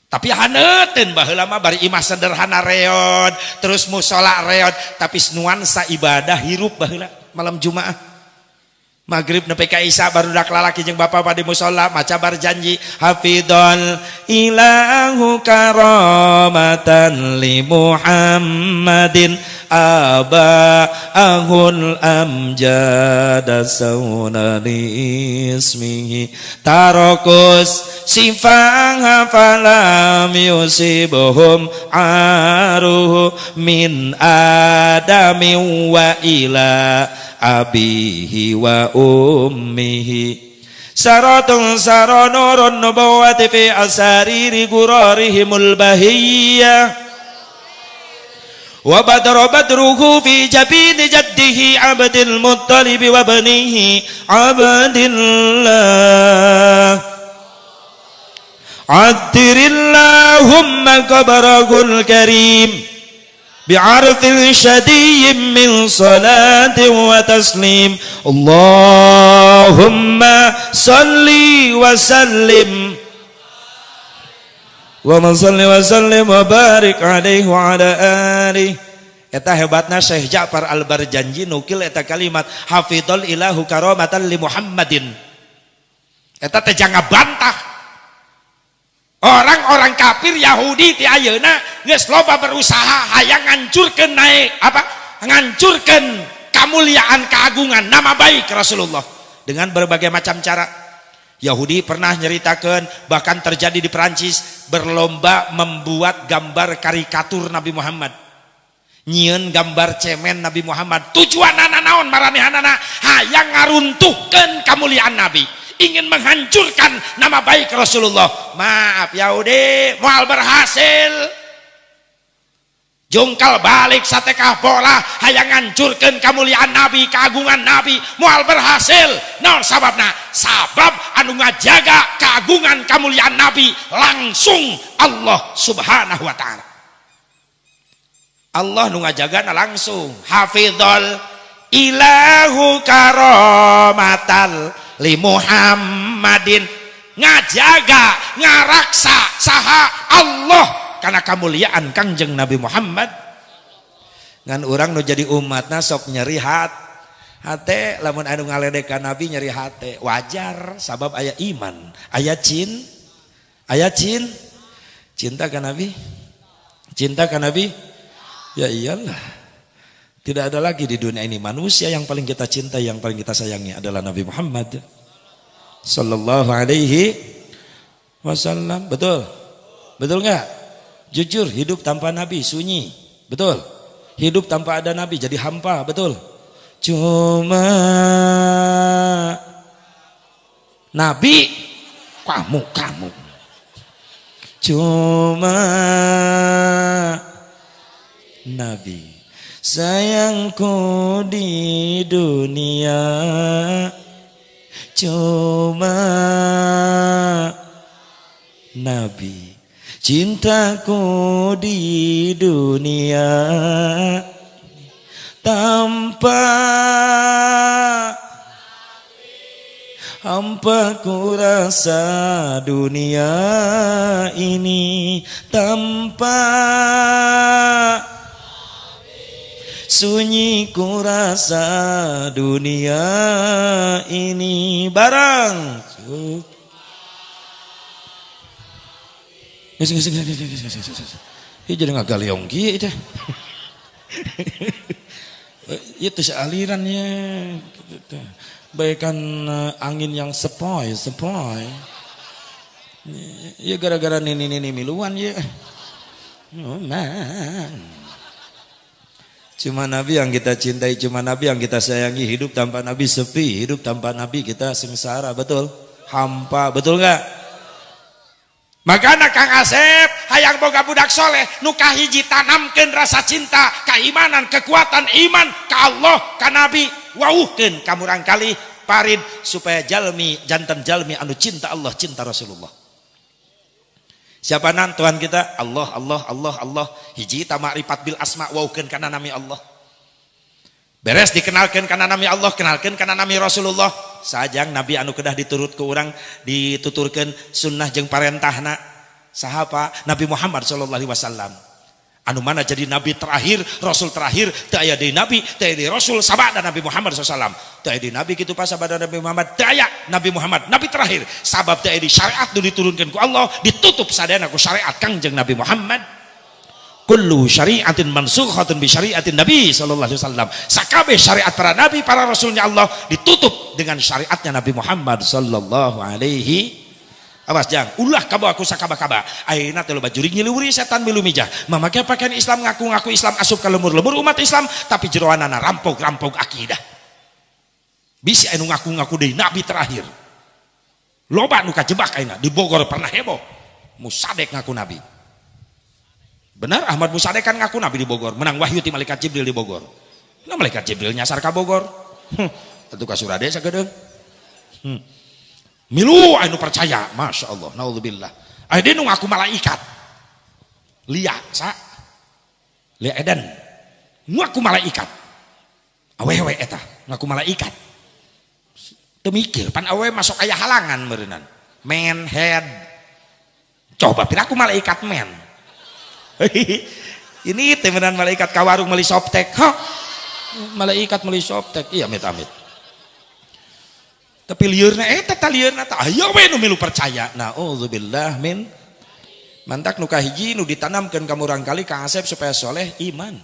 Tapi haneuteun baheula mah bari imah sederhana reot, terus mushola reot, tapi nuansa ibadah hirup baheula malam Jumaah. Maghrib nepi ka Isya barudak lalaki jeung bapak-bapak di mushola maca berjanji hafidhal ilahu karamatan li Muhammadin aba'ahul amjada saunani ismihi tarokus sifang falam yusibuhum aruhu min adami wa ila abihi wa ummihi saratun saranurun nubuwati fi asariri gurarihimul bahiyah wa badra badruhu fi jabini jaddihi abdil muttalib wa banihi abdillah addirillahumma kabarahul karim بعرف شدي من صلاة وتسليم اللهم صل وسلم وبارك عليه وعلى آله. Eta hebatna Syekh Ja'far Al-Barjanji nukil eta kalimat hafidhal ilahu karamatan li Muhammadin. Eta teh jangan bantah. Orang-orang kafir Yahudi ti ayeuna geus loba berusaha hayang ngancurkeun naik ngancurkeun kamuliaan keagungan nama baik Rasulullah dengan berbagai macam cara. Yahudi pernah nyeritakeun bahkan terjadi di Perancis berlomba membuat gambar karikatur Nabi Muhammad. Nyieun gambar cemen Nabi Muhammad. Tujuanna naon maranehanana hayang ngaruntuhkeun kamuliaan Nabi. Ingin menghancurkan nama baik Rasulullah. Maaf Yahudi, moal berhasil. Jungkal balik satekah bola hayang ngancurkeun kamuliaan Nabi, keagungan Nabi, moal berhasil. Naon sababna? Sabab anu ngajaga keagungan kamuliaan Nabi langsung Allah Subhanahu wa taala. Allah nu ngajagana langsung. Hafidhal ilahu karamatal li Muhammadin, ngajaga ngaraksa saha Allah karena kemuliaan Kangjeng Nabi Muhammad. Ngan urang nu jadi umatna sok nyeri hate lamun anu ngaledekan Nabi nyeri hate wajar sabab aya iman, aya cinta ka Nabi, cinta ka Nabi. Ya iyalah, tidak ada lagi di dunia ini manusia yang paling kita cintai, yang paling kita sayangi adalah Nabi Muhammad sallallahu alaihi wasallam. Betul? Betul enggak? Jujur, hidup tanpa Nabi sunyi. Betul? Hidup tanpa ada Nabi jadi hampa. Betul? Cuma Nabi kamu. Cuma Nabi sayangku di dunia, cuma Nabi cintaku di dunia, tanpa hampa ku rasa dunia ini, tanpa sunyi ku rasa dunia ini barang. Ini jadi ngagaliong kieu teh. Itu alirannya. Bagaikan angin yang sepoi. Ya gara-gara nini miluan ya. Oh man. Cuma Nabi yang kita cintai, cuma Nabi yang kita sayangi. Hidup tanpa Nabi sepi, hidup tanpa Nabi kita sengsara, betul? Hampa, betul nggak? Makanya Kang Asep hayang boga budak soleh nu kahiji tanamkeun rasa cinta, keimanan, kekuatan iman ka Allah, ka Nabi, wauhkeun ka murang kali parid supaya jalmi jantan jalmi anu cinta Allah, cinta Rasulullah. Siapa nan Tuhan kita? Allah, Allah, Allah, Allah. Hiji ta ma'rifat bil asma, wauhkeun kana nami Allah. Beres dikenalkan kana nami Allah, kenalkan kana nami Rasulullah. Sajang Nabi anu kedah diturut ke urang, dituturkeun sunnah jeung parentahna. Sahapa Nabi Muhammad sallallahu alaihi wasallam. Anu mana jadi nabi terakhir, rasul terakhir, teu aya deui nabi, teu aya deui rasul sabada Nabi Muhammad sallallahu alaihi wasallam. Teu aya deui nabi kitu pas sabada Nabi Muhammad, teu aya Nabi Muhammad nabi terakhir. Sabab teu aya deui syariat nu diturunkeun ku Allah, ditutup sadayana ku syariat Kangjeng Nabi Muhammad. Kullu syari'atin mansukhatun bi syari'atin Nabi sallallahu alaihi wasallam. Sakabeh syariat para nabi, para rasulnya Allah ditutup dengan syariatnya Nabi Muhammad sallallahu alaihi. Awas jang, ulah kabawa ku sakaba-kaba. Ayeuna teh loba jurig nyiluwuri setan milu mijah. Mamake pakaian Islam, ngaku-ngaku Islam, asup ka lemur-lemur umat Islam, tapi jeroanana rampog-rampog akidah. Bisi anu ngaku-ngaku deui nabi terakhir. Loba nu kajebak ayeuna, di Bogor pernah heboh. Musadek ngaku nabi. Benar Ahmad Musadek kan ngaku nabi di Bogor, menang wahyu ti malaikat Jibril di Bogor. Nah malaikat Jibril nyasar ka Bogor. Atuh ka Surade sagedeung. Milu anu percaya, masya Allah, naudzubillah. Aya nu ngaku malaikat. Lia sa, Lia Eden, ngaku malaikat. Awewe eta ngaku malaikat. Teu mikir, pan awewe masuk aya halangan meureunnan. Man head. Coba piraku malaikat men. Ini temenan malaikat ka warung meuli soptek. Hah? Malaikat meuli soptek. Iya amit-amit. Tapi liurna eta tah liurna tah aya we nu milu percaya. Nauzubillah min. Mantak nu kahiji nu ditanamkeun ka murang kali Kang Asep supaya soleh iman.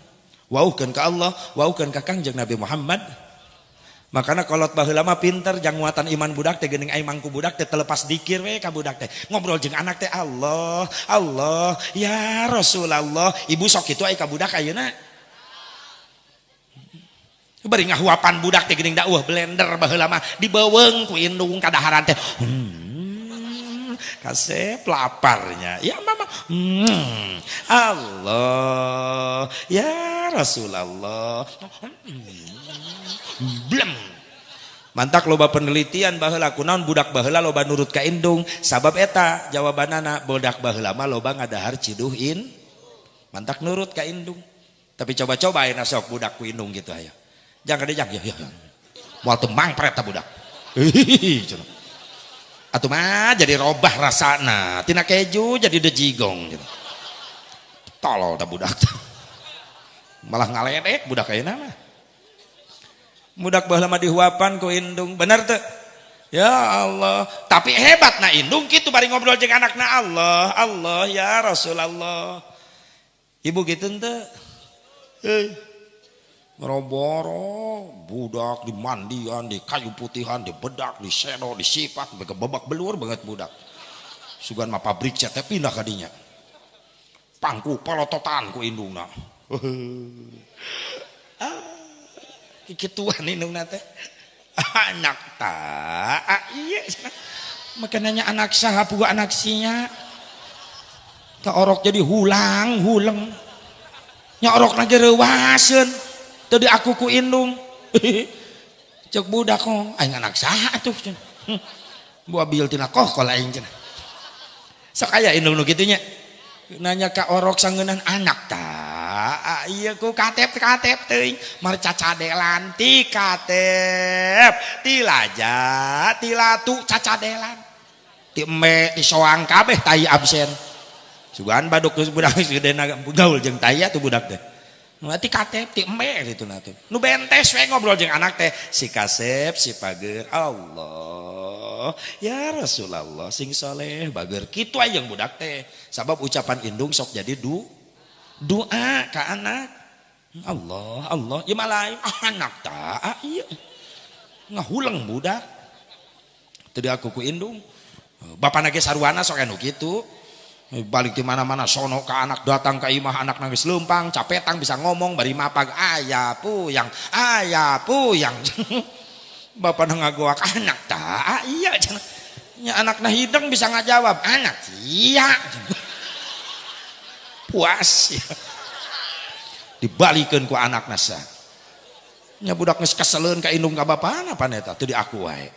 Wauhkeun ka Allah, wauhkeun ka Kangjeng Nabi Muhammad. Makana kolot baheula mah pinter jang muatan iman budak teh geuning ai mangku budak teh telepas dikir we ka budak teh. Ngobrol jeung anak teh Allah, Allah, ya Rasulullah. Ibu sok kitu ai ka budak ayeuna. Bari ngahuapan budak teh geuning dakwah blender baheula mah dibeuweung ku indung kadaharan teh. Kasep laparnya. Ya mama. Allah, ya Rasulullah. Blem. Mantak loba penelitian baheula kunaon budak baheula loba nurut ka indung. Sabab eta jawabanana budak baheula mah loba ngadahar ciduhin. Mantak nurut ka indung. Tapi coba-coba ayeuna sok budak ku indung gitu aya. Jangan deh jangan ya. Moal teu mangpret ta budak. Atuh mah jadi robah rasana. Tina keju jadi dejigong gitu. Tolol ta budak. Malah ngaledek budak ayeuna mah. Budak baheula mah dihuapan ku indung. Bener teu? Ya Allah. Tapi hebat na indung kitu bari ngobrol jeung anakna Allah. Allah ya Rasulullah. Ibu gitu teu? Meroboro budak dimandian, di kayu putihan, di bedak, di sedo, di sipak, bege babak belur banget budak. Sugan mah pabrik cat pindah kadinya. Pangku polototan ku indungna. Kikituan indungna teh. Anak ta, iya. Makananya anak saha puga anak sia. Ta orok jadi hulang. Nya orok na reuwaseun. Tadi aku ku indung. Cek budak kok aing anak saha atuh cenah. Bu abil tina koh aing cenah. Sok aya indung nu kitu nya. Nanya ka orok sangeunaan anak ta. Ieu ku katep teuing. Mar cacadelan ti katep, ti laja, ti latu cacadelan. Ti embe ti soang kabeh tai absen. Sugan baduk budak geudena gaul jeung tai atuh budak teh. Ti katep ti embe gitu na tuh. Nu bentes we ngobrol jeung anak teh si kasep si pager Allah ya Rasulullah sing saleh bager kitu aya jeung budak teh. Sabab ucapan indung sok jadi doa ka anak. Allah Allah ya malain anak ta ieu. Ngahuleng budak. Teu aku ku indung. Bapana ge sarwana sok anu kitu. balik di mana-mana sono ke anak datang ke imah anak nangis lempang capetang bisa ngomong bari mapag ayah puyang bapak ngagoak anak tak iya nya anak nah hidang bisa ngajawab anak iya puas ya dibalikeun ku anak nasa nya budak geus keseleun ka indung ka bapana paneta teu diaku wae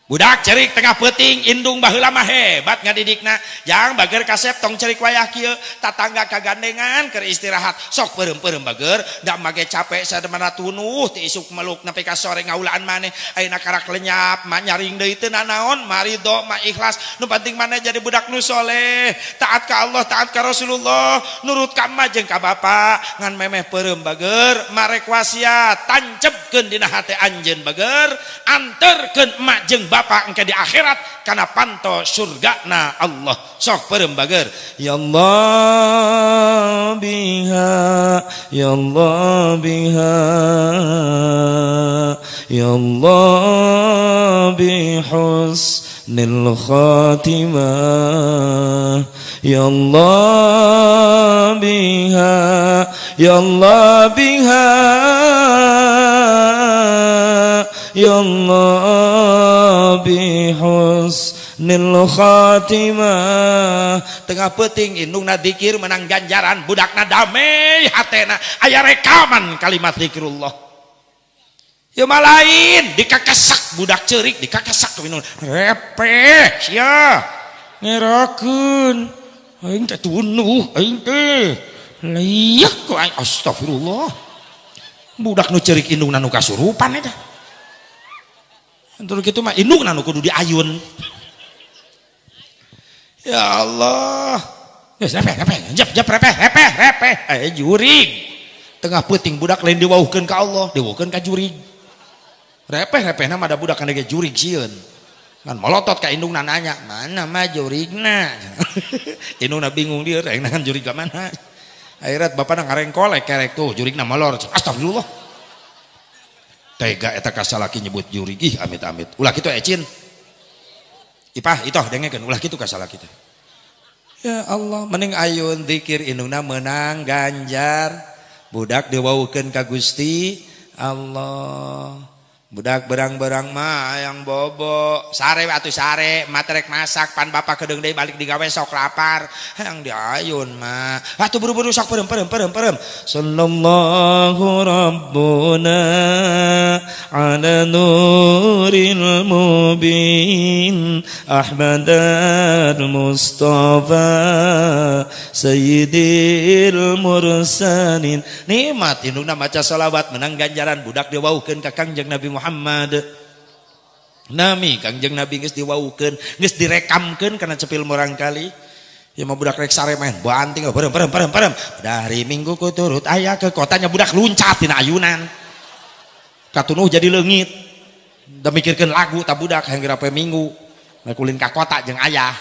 budak cerik tengah peting indung baheula mah hebat ngadidikna jang bager kasep tong cerik wayah kieu tatangga kagandengan keur istirahat sok peureum-peureum bager da mage capek sademana tunuh ti isuk meluk nepi ka sore ngaulaan maneh ayeuna karak lenyap mah nyaring deui teu nanaon marido mah ikhlas nu penting maneh jadi budak nu soleh taat ka Allah taat ka Rasulullah nurut ka emak jeung ka bapa ngan memeh peureum bager marek wasiat tancepkeun dina hate anjeun bager anterkeun emak jeung bapak engke di akhirat kana panto surgana Allah sok peureum bager ya Allah biha ya Allah biha ya Allah bihusnil khatimah ya Allah biha ya Allah biha ya Allah bihusnil khatimah tengah peuting indungna dzikir menang ganjaran budakna damai hatena aya rekaman kalimat zikrullah ya malain dikakesak budak ceurik dikakesak ke minum repeh sia ngerakeun aing teh tunuh aing teh layak ku aing astagfirullah budak nu ceurik indungna nu kasurupan eta terus gitu mah indung nanu kudu diayun ya Allah ya repeh jurig tengah peuting budak lain diwauhkeun ka Allah diwauhkeun ka jurig repeh nama ada budak kana ge jurig sieun kan molotot ka indungna nanya mana mah jurigna indungna bingung dia rek nangan jurig ka mana akhirat bapana ngarengkolek kerek tuh jurigna molor astagfirullah tega eta kasalaki nyebut jurig ih amit-amit ulah kitu ecin ipah itoh dengekeun ulah kitu kasalaki teh ya Allah mending ayun zikir indungna menang ganjar budak diwaukeun ka Gusti Allah budak berang-berang mah yang bobo sare atuh sare matrek masak pan bapak kedeung deui balik digawe sok lapar yang diayun mah atuh buru-buru sok peureum sallallahu rabbuna ala nuril mubin ahmadal mustafa sayyidil mursalin nikmat indungna maca shalawat menang ganjaran budak diwaukeun ka Kangjeng Nabi Muhammad nami Kangjeng Nabi geus diwaukeun geus direkamkeun kana cepil murang kali ya mah budak rek sare main banting peureum dari minggu ku turut aya ke kotanya budak luncat tina ayunan katunuh jadi leungit da mikirkeun lagu ta budak hayang gerape minggu kulin ka kota jeung ayah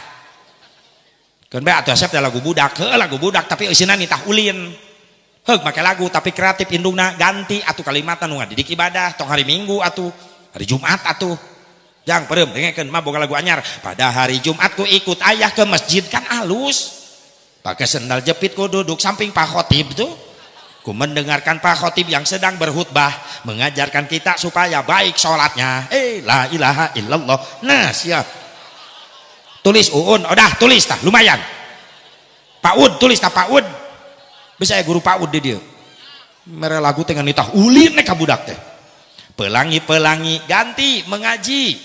keun bae atuh asep lagu budak lagu budak tapi eusina nitah ulin heug make lagu tapi kreatif indungna ganti atuh kalimatna nu ngadidik ibadah tong hari Minggu atuh hari Jumat atuh jang peureum dengekeun mah boga lagu anyar pada hari Jumat ku ikut ayah ke masjid kan alus pakai sendal jepit ku duduk samping Pak Khotib tuh ku mendengarkan Pak Khotib yang sedang berkhutbah mengajarkan kita supaya baik sholatnya la ilaha illallah nah siap tulis uun udah tulis tah lumayan Pak Ud tulis tah Pak Ud bisa ya guru Pak Ud di dia mere lagu tengah nitah ulin ka budak teh pelangi ganti mengaji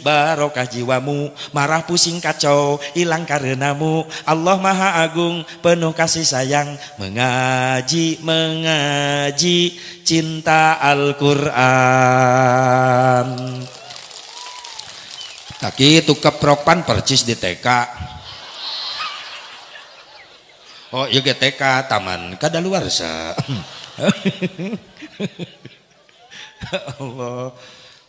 barokah jiwamu marah pusing kacau hilang karenamu Allah Maha Agung penuh kasih sayang mengaji cinta Al-Quran tak itu kepropan percis di TK oh iya GTK taman kadaluarsa Allah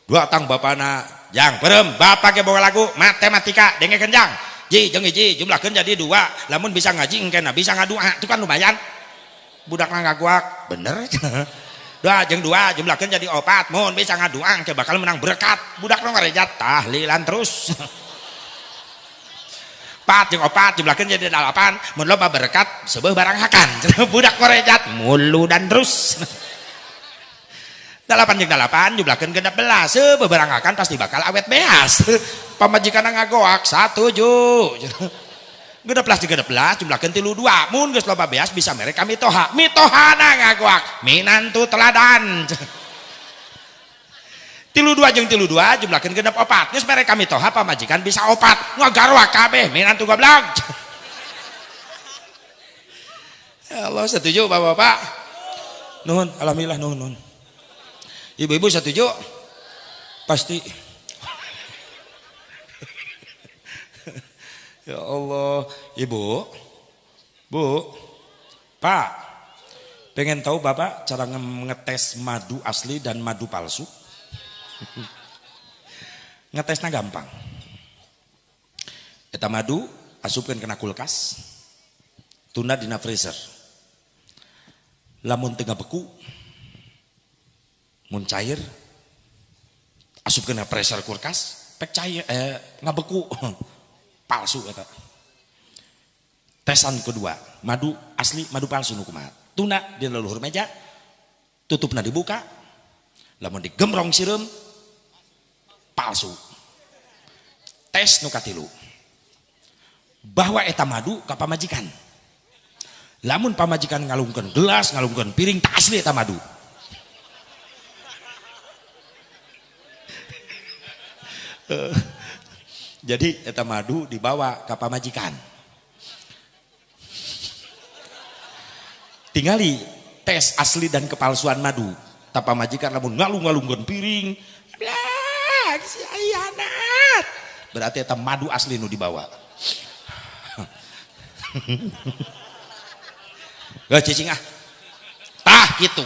dua tang bapana jang peureum bapak ge boga lagu matematika dengekeun jang ji jeung hiji jumlahkeun jadi 2 lamun bisa ngaji engkena bisa ngadua itu kan lumayan budak ngaguak bener 2 jeung 2 jumlahkeun jadi 4 mun bisa ngadua engke bakal menang berkat budak nu ngarejat tahlilan terus 4 jeung 4 jumlahkeun jadi 8 mun loba berkat seubeuh barang hakan budak korejat mulu dan terus 8 jeung 8 jumlahkeun 16 seubeuh barang hakan pasti bakal awet beas pamajikanna ngagoak 1 ju 16 jeung 16 jumlahkeun 32 mun geus loba beas bisa mere ka mitohana ngagoak minantu teladan 32 jeung 32 jumlahkeun 4 geus mere ka mitoha pamajikan bisa 4 ngagarwa kabeh minantu goblok ya Allah setuju Bapak-bapak nuhun alhamdulillah nuhun ibu-ibu setuju pasti ya Allah ibu bu pak pengen tahu Bapak cara ngetes madu asli dan madu palsu ngetesnya gampang eta madu asupkeun kena kulkas tunda dina freezer lamun teu beku mun cair asupkeun ka freezer kulkas pek cair ngabeku palsu eta tesan kedua madu asli madu palsu nu kumaha tuna di leluhur meja tutupna dibuka lamun digemrong sireum palsu tes nu katilu bahwa eta madu ka pamajikan lamun pamajikan ngalungkeun gelas ngalungkeun piring tak asli eta madu jadi eta madu dibawa ke pamajikan tingali tes asli dan kepalsuan madu tapi pamajikan lamun ngalung-ngalungkeun piring blah si ayanat berarti eta madu asli nu dibawa gak cicing tah gitu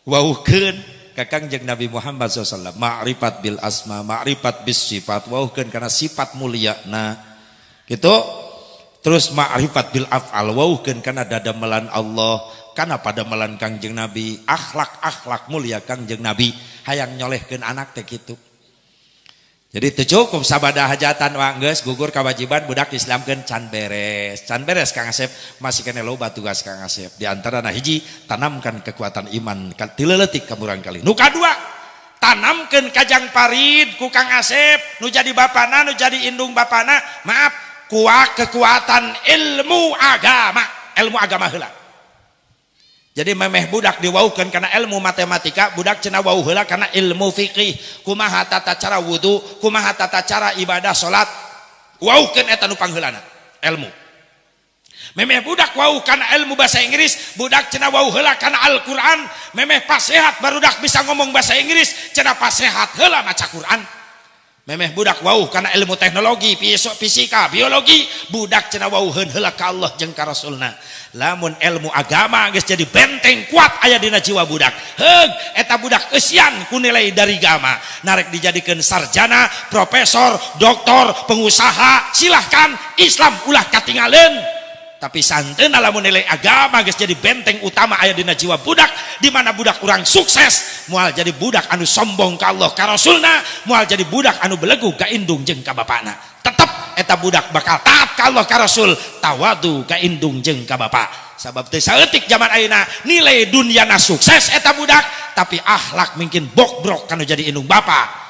wauhkeun kakang jeung Nabi Muhammad SAW ma'rifat bil asma ma'rifat bis sifat wauhkeun kana sifat mulia nah gitu terus ma'rifat bil af'al wauhkeun kana dadamelan Allah kana padamelan Kangjeng Nabi akhlak mulia Kangjeng Nabi hayang nyolehkeun anak teh kitu jadi teu cukup sabada hajatan wa geus gugur kewajiban budak Islamkeun can beres Kang Asep masih kene loba tugas Kang Asep di antarana hiji tanamkan kekuatan iman tileuletik ka murang kali nu kadua tanamkeun kajang parid ku Kang Asep nu jadi bapana nu jadi indung bapana maaf kuat kekuatan ilmu agama heula jadi memeh budak diwauhkeun karena ilmu matematika budak cenah wauh heula karena ilmu fikih kumaha tata cara wudu kumaha tata cara ibadah salat wauhkeun eta nu pangheulana ilmu memeh budak wauh karena ilmu bahasa Inggris budak cenah wauh heula karena Al-Qur'an memeh pasehat barudak bisa ngomong bahasa Inggris cenah pasehat heula maca Qur'an memeh budak wauh karena ilmu teknologi fisika biologi budak cenah wauheun heula ka Allah jeung ka Rasulna lamun ilmu agama geus jadi benteng kuat aya dina jiwa budak heug eta budak eusian ku nilai dari agama narek dijadikeun sarjana profesor doktor pengusaha silahkan Islam ulah katingaleun tapi santeuna lamun nilai agama geus jadi benteng utama aya dina jiwa budak di mana budak urang sukses moal jadi budak anu sombong ka Allah ka Rasulna moal jadi budak anu belegu ka indung jeung ka bapana tetep eta budak bakal taat ka Allah ka Rasul tawadu ka indung jeung ka bapa sabab teu saeutik zaman ayeuna nilai dunyana sukses eta budak tapi akhlak mungkin bok-brok kanu jadi indung bapa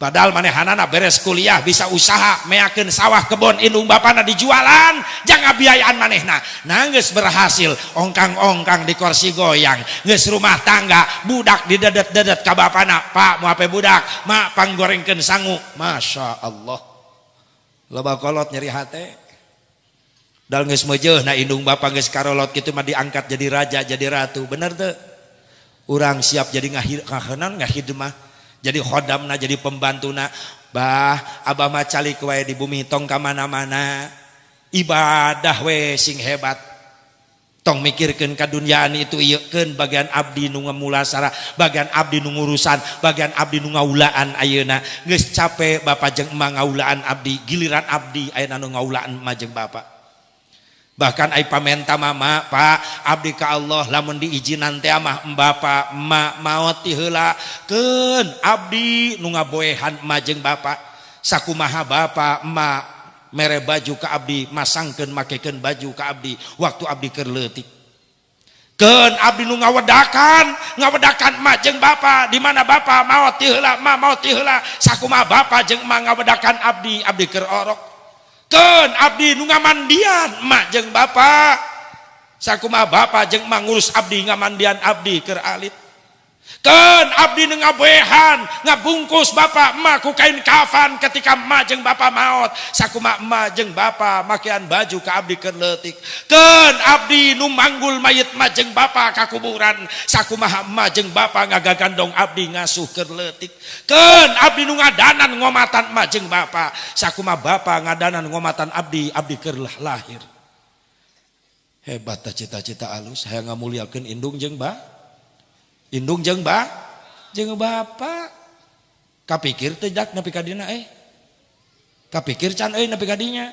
padahal manehanana beres kuliah bisa usaha meakeun sawah kebon indung bapana dijualan jangan biayaan manehna geus berhasil ongkang-ongkang di kursi goyang geus rumah tangga budak didedet-dedet ka bapana pak moal ape budak mak panggorengkeun sangu masya Allah loba kolot nyeri hate dal geus meujeuh na indung bapa geus karolot kitu mah diangkat jadi raja jadi ratu bener teu urang siap jadi ngahidmah jadi khodamna jadi pembantuna bah abah mah calik wae di bumi tong ka mana-mana ibadah we sing hebat tong mikirkeun kadunyaan itu ieukeun bagian abdi nu ngamulasara bagian abdi nu ngurusan bagian abdi nu ngaulaan ayeuna geus capek bapa jeung emang ngaulaan abdi giliran abdi ayeuna nu ngaulaan emah jeung bapa bahkan ai pamenta mama pak abdi ka Allah lamun diizinan teh mah bapa emak maot ti heula keun abdi nu ngaboehan emah jeung bapa sakumaha bapa emak mere baju ka abdi masangkeun makekeun baju ka abdi waktu abdi keur leutik. Keun abdi nu ngawedakan emak jeung bapa di mana bapa maot ti heula emak maot ti heula sakumaha bapa jeung emak ngawedakan abdi keur orok. Keun abdi nu ngamandian emak jeung bapa sakumaha bapa jeung emak ngurus abdi ngamandian abdi keur alit. Keun abdi nu ngaboehan ngabungkus bapa emak ku kain kafan ketika emak jeung bapa maot sakumaha emak jeung bapa makean baju ka abdi keur leutik. Keun abdi nu manggul mayit emak jeung bapa ka kuburan sakumaha emak jeung bapa ngagagandong abdi ngasuh keur leutik. Keun abdi nu ngadanan ngomatan emak jeung bapa sakumaha bapa ngadanan ngomatan abdi keur lahir. Hebat cita-cita alus hayang ngamuliakeun indung jeung indung jeung bapa. Kapikir teh dak nepi ka dina kapikir can nepi ka dinya.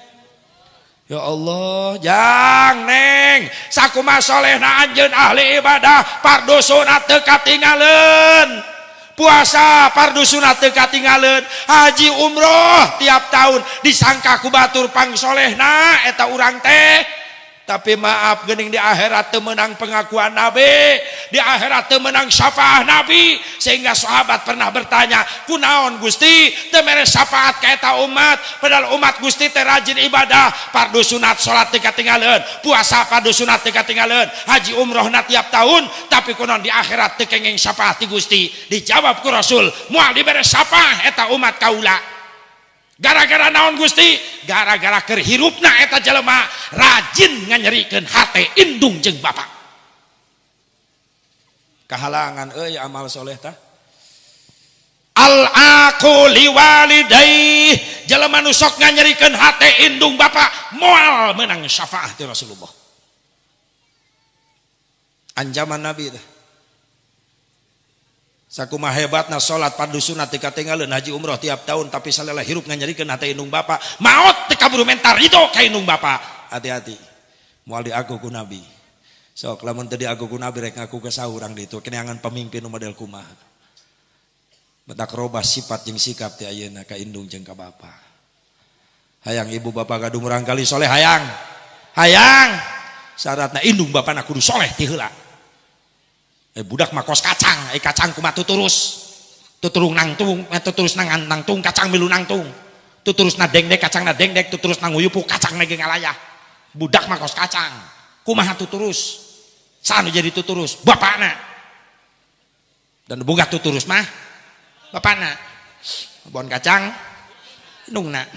Ya Allah, jang neng sakumaha solehna anjeun ahli ibadah fardu sunat teu katinggaleuan. Puasa fardu sunat teu katinggaleuan. Haji umroh tiap tahun disangka ku batur pangsolehna eta urang teh. Tapi maaf geuning di akhirat teu meunang pengakuan Nabi, di akhirat teu meunang syafaat Nabi, sehingga sahabat pernah bertanya, kunaon Gusti teu mere syafaat ka eta umat, padahal umat Gusti teh rajin ibadah, fardu sunat salat teu katinggaleuan, puasa fardu sunat teu katinggaleuan, haji umrohna tiap tahun, tapi kunaon di akhirat teu kenging syafaat ti Gusti. Dijawab ku Rasul, moal dibere syafaat eta umat kaula. Gara-gara naon Gusti? Gara-gara keur hirupna eta jelema rajin nganyerikeun hate indung jeung bapa. Kahalangan euy amal soleh tah. Al-aquli walidayh, jelema nu sok nganyerikeun hate indung bapa moal meunang syafaat ti Rasulullah. Anjaman Nabi teh. Sakumaha hebatna salat fardu sunat teu katinggaleuan haji umroh tiap tahun tapi salela hirup nganyarikeun hate indung bapa maot teu kaburu mentar itu ka indung bapa. Hati-hati moal diaku ku Nabi. Sok lamun teu diaku ku Nabi rek ngaku ke saurang di itu keneangan pemimpin nu model kumaha. Betak robah sifat jeung sikap ti ayeuna ka indung jeung ka bapa. Hayang ibu bapa gaduh murang kali soleh hayang. Syaratna indung bapana kudu soleh ti heula. Budak mah kos kacang, kacang kumaha tuturung nangtung, tuturus nangtung kacang milu nangtung, tuturus na dengdek kacang na dengdek, tuturus nang uyupu kacang na ngalayah. Budak mah kos kacang, kumaha tuturus, sanu jadi tuturus, bapana. Dan boga tuturus mah, bapana. Bon kacang, indungna.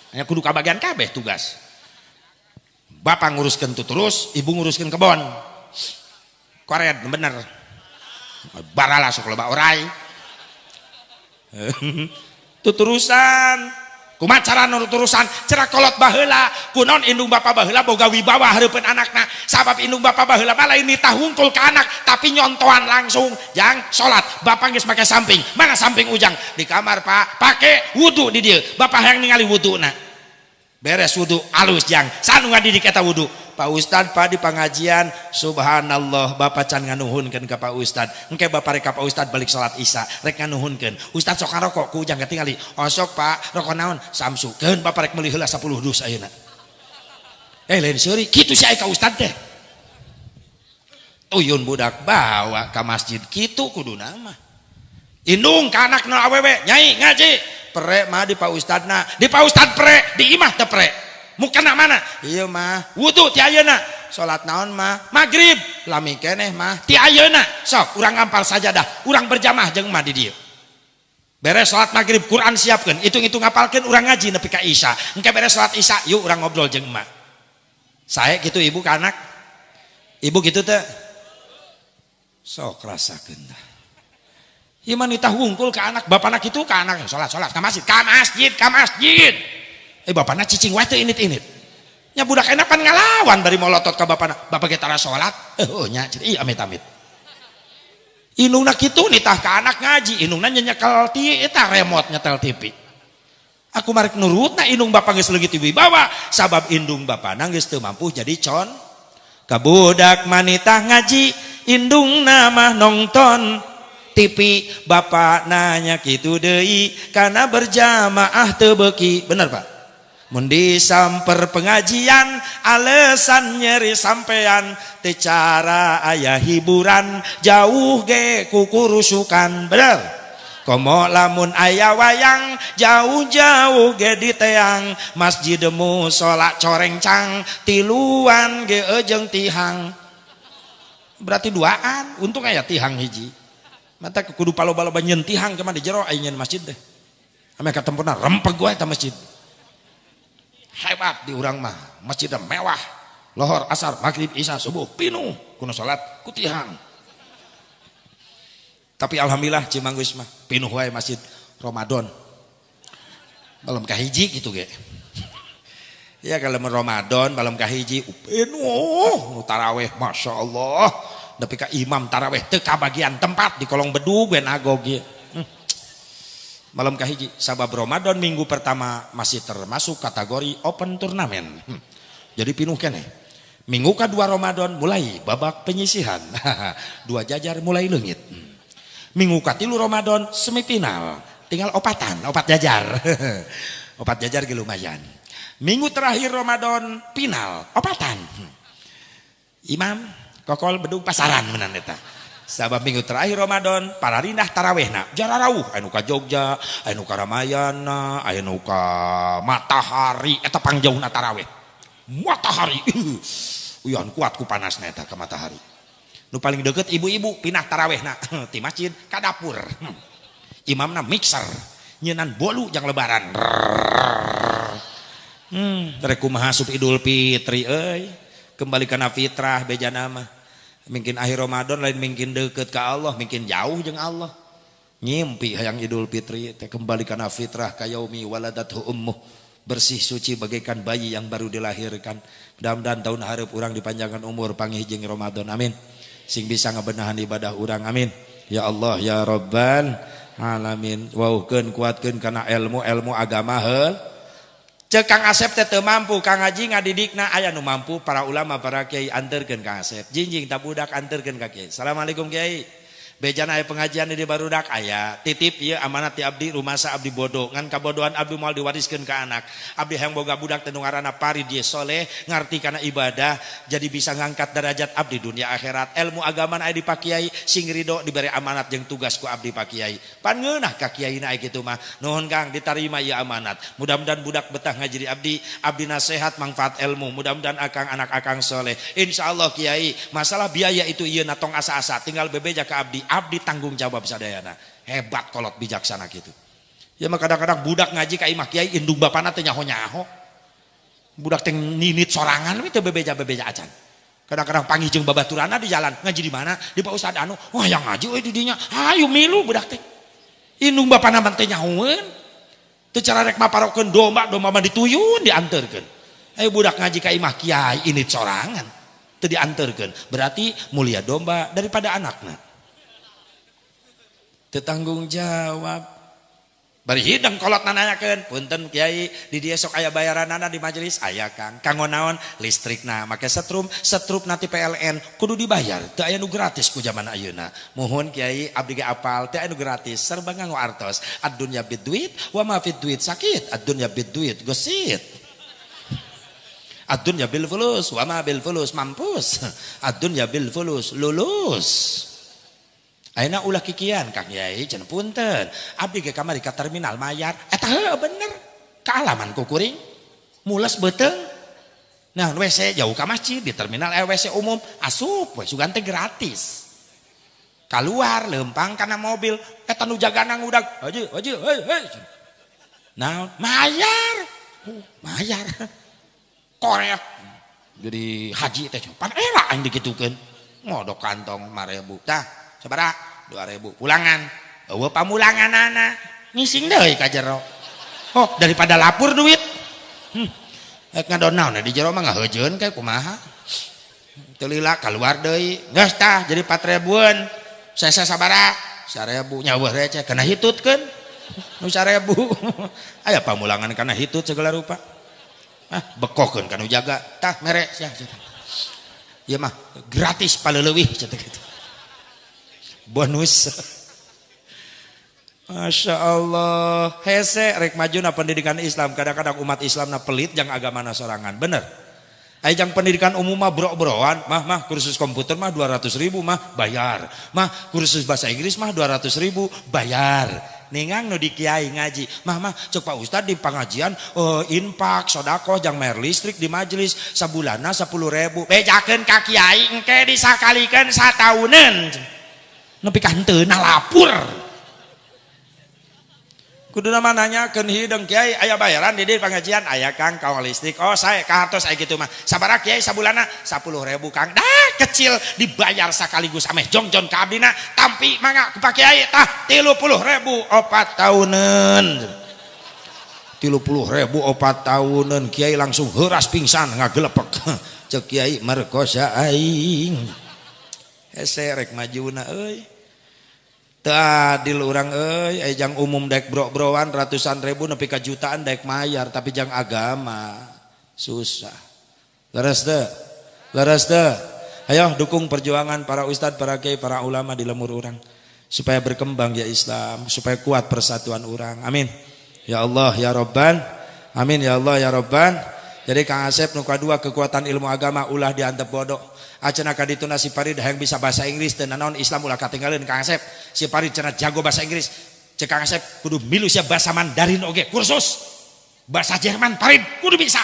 Hanya kudu kabagian kabeh tugas. Bapak nguruskeun tuturus, ibu nguruskeun kebon. Koret bener barala sok loba orai tuturusan kumaha cara nuturusan cerak kolot baheula kunaon indung bapa baheula boga wibawa hareupeun anakna sabab indung bapa baheula mah lain ditahungkul ka anak tapi nyontohan langsung jang salat bapa geus make samping mana samping ujang di kamar Pak pake wudu di dieu bapa hayang ningali wuduna beres wudu alus jang sanu ngadidik eta wudu Pak Ustad Pak di pengajian subhanallah Bapak can nganuhunkeun ka Pak Ustad engke Bapak rek ka Pak Ustad balik salat Isya rek nganuhunkeun Ustad sok ngarokok ku ujang ketingali osok Pak rokok naon samsu keun Bapak rek meuli heula 10 dus ayeuna lain seuri kitu si aya ka Ustad teh tuyun budak bawa ka masjid kitu kuduna mah indung ka anakna awewe nyai ngaji pre mah di Pak Ustadna di Pak Ustad pre di imah teh pre mukana mana? Iya mah wudu ti ayeuna salat naon mah magrib lami keneh mah ti ayeuna sok urang ngampal sajadah urang berjamaah jeung mah di dieu beres salat magrib Quran siapkeun hitung-hitung ngapalkeun urang ngaji nepi ka Isya engke beres salat Isya yuk urang ngobrol jeung mah sae kitu ibu ka anak ibu kitu teh sok rasakeun dah ieu mah ditahungkul ka anak bapana kitu ka anak salat ka masjid bapana cicing wae teh init-init nya budak enak pan ngalawan bari molotot ka bapana bapak ge tara salat nya ieu amit-amit indungna kitu nitah ka anak ngaji indungna nyekel ti eta remote nyetel TV aku marek nurutna indung bapak geus leungit ti wibawa sabab indung bapana geus teu mampu jadi con ka budak manitah ngaji indungna mah nongton TV bapak nanya kitu deui kana berjamaah teu beuki bener Pak mun disamper pengajian alasan nyeri sampean teu cara aya hiburan jauh ge kukurusukan bener komo lamun aya wayang jauh-jauh ge di teang masjid musola corengcang tiluan ge ejeng tihang berarti duaan untung aya tihang hiji mata kudu paloba-loba nyeun tihang ke mana di jero aya nyeun masjid teh ame katempuna rempeg wae ta masjid hebat di urang mah masjid mewah lohor asar maghrib isya subuh pinuh kuno salat ku tihang tapi alhamdulillah cimanggus mah pinuh wae masjid Ramadan malam kahiji gitu ge ya kalau Ramadan malam kahiji pinuh nu taraweh Masya Allah tapi ka imam taraweh teu kabagian tempat di kolong bedug we nagog ye malam kahiji sabab Ramadan minggu pertama masih termasuk kategori open turnamen jadi pinuh keneh minggu kedua Ramadan mulai babak penyisihan dua jajar mulai leungit minggu katilu Ramadan semifinal tinggal opat jajar opat jajar ge lumayan minggu terakhir Ramadan final opatan imam kokol bedug pasaran menan eta sabab minggu terakhir Ramadan para rindah tarawehna jararawuh anu ka Jogja anu ka Ramayana anu ka Matahari eta pangjauhna taraweh Matahari uyan kuat ku panasna eta ka Matahari nu paling deket ibu-ibu pindah tarawehna ti masjid ka dapur imamna mixer nyeunan bolu jang lebaran rek kumaha sup Idul Fitri euy kembali kana fitrah bejana mah mungkin akhir Ramadan lain mungkin deket ke Allah mungkin jauh jeung Allah ngimpi hayang Idul Fitri teh kembali kana fitrah ka yaumi waladathu ummuh bersih suci bagaikan bayi yang baru dilahirkan mudah-mudahan tahun hareup urang dipanjangkan umur panggih jeung Ramadan amin sing bisa ngabenahan ibadah urang amin ya Allah ya Rabbal alamin wauhkeun kuatkeun kana ilmu agama heul cek Kang Asep teu mampu Kang Haji ngadidikna aya nu mampu para ulama para kiai anterkeun Kang Asep jinjing tak budak anterkeun ka kiai Assalamualaikum kiai bejana aya pengajian di barudak aya titip ieu amanat ti abdi rumasa abdi bodoh ngan kabodohan abdi moal diwariskeun ka anak abdi hayang boga budak teh nu ngaranna Farid ye soleh ngarti kana ibadah jadi bisa ngangkat derajat abdi dunia akhirat ilmu agama aya di pak kiai sing ridho diberi amanat jeung tugas ku abdi pak kiai pan ngeunah ka kiaina aya kitu mah nuhun Kang ditarima ieu amanat mudah-mudahan budak betah ngaji di abdi nasehat manfaat ilmu mudah-mudahan akang anak akang soleh insyaallah kiai masalah biaya itu ieu na tong asa-asa tinggal bebeja ka abdi tanggung jawab sadayana hebat kolot bijaksana gitu ya mah kadang-kadang budak ngaji ka imah kiai indung bapana teh nyaho-nyaho budak teh ninit sorangan we teu bebeja acan kadang-kadang panggih jeung babaturanna di jalan ngaji di mana di Pak Ustad anu wah yang ngaji we di dinya hayu milu budak teh indung bapana mah teh nyahoeun teu cara rek maparokeun domba mah dituyun dianterkeun ayo budak ngaji ka imah kiai init sorangan teu dianterkeun berarti mulia domba daripada anakna tanggung jawab bari hidang kolot nanyakeun punten kiai di dieu sok aya bayaranana di majelis aya Kang kanggo naon listrikna make setrum nanti PLN kudu dibayar teu aya nu gratis ku zaman ayeuna muhun kiai abdi ge apal teu aya nu gratis serba nganggo artos ad-dunya bid-duit wa ma fid-duit sakit ad-dunya bid-duit gosit ad-dunya bil fulus wa ma bil fulus mampus ad-dunya bil fulus lulus ayeuna ulah kikian Kang Yai cenah punten abdi ge kamari ka terminal mayar eta heuh bener kaalaman ku kuring mules beuteung nah WC jauh ka masjid di terminal WC umum asup we sugan teh gratis kaluar leumpang kana mobil eta nu jagana ngudag haji hei naon mayar korek jadi haji teh pan era aing dikitukeun ngodok kantong 5.000 tah sabaraha 2.000 pulangan eueuh pamulanganana ngising deui ka jero oh daripada lapur duit ek ngadon naon di jero mah ngaheujeun kae kumaha teu lila kaluar deui geus tah jadi 4.000-an sese sabaraha 1.000 nyaweuh receh kana hitutkeun nu 1.000 aya pamulangan kana hitut segala rupa bekokeun kana jaga tah mere sia ieu mah gratis paleleuwih cenah kitu bonus Masya Allah, hese rek majuna pendidikan Islam. Kadang-kadang umat Islam na pelit jang agama na sorangan. Bener. Jang pendidikan umum mah bro-broan, mah kursus komputer mah 200.000 mah bayar. Mah kursus bahasa Inggris mah 200.000 bayar. Ningang nu di kiai ngaji, mah cek Pak Ustad di pengajian infak sodako jang bayar listrik di majelis sabulana 10.000. Bejakeun ka kiai engke disakalikeun satauneun. Nepi ka henteu na lapur. Kudu nama nanya ke hidung kiai aya bayaran di pengajian aya Kang kawan listrik oh saya kahartos aya gitu mah sabaraha kiai sabulana 10.000 Kang dah kecil dibayar sekaligus ameh jongjon ka abdina tampi mangga ku Pak Kiai tah 30.000 4 tahunan 30.000 4 tahunan kiai langsung heuras pingsan ngagelepek cek kiai merkosa aing hese rek majuna euy adil orang jang umum dek bro-broan ratusan ribu nepi ka jutaan dek mayar tapi jang agama susah. Leres deh ayo dukung perjuangan para ustad para kiai para ulama di lemur orang supaya berkembang ya Islam supaya kuat persatuan orang amin ya Allah ya Rabban amin ya Allah ya Rabban. Jadi Kang Asep nu kadua kekuatan ilmu agama ulah diantep bodoh. Acenah kadituna si Farid hayang bisa bahasa Inggris teu naon Islam ulah katinggalin Kang Asep. Si Farid cenah jago bahasa Inggris. Cek Kang Asep kudu milu sia bahasa Mandarin oge kursus. Bahasa Jerman Farid kudu bisa.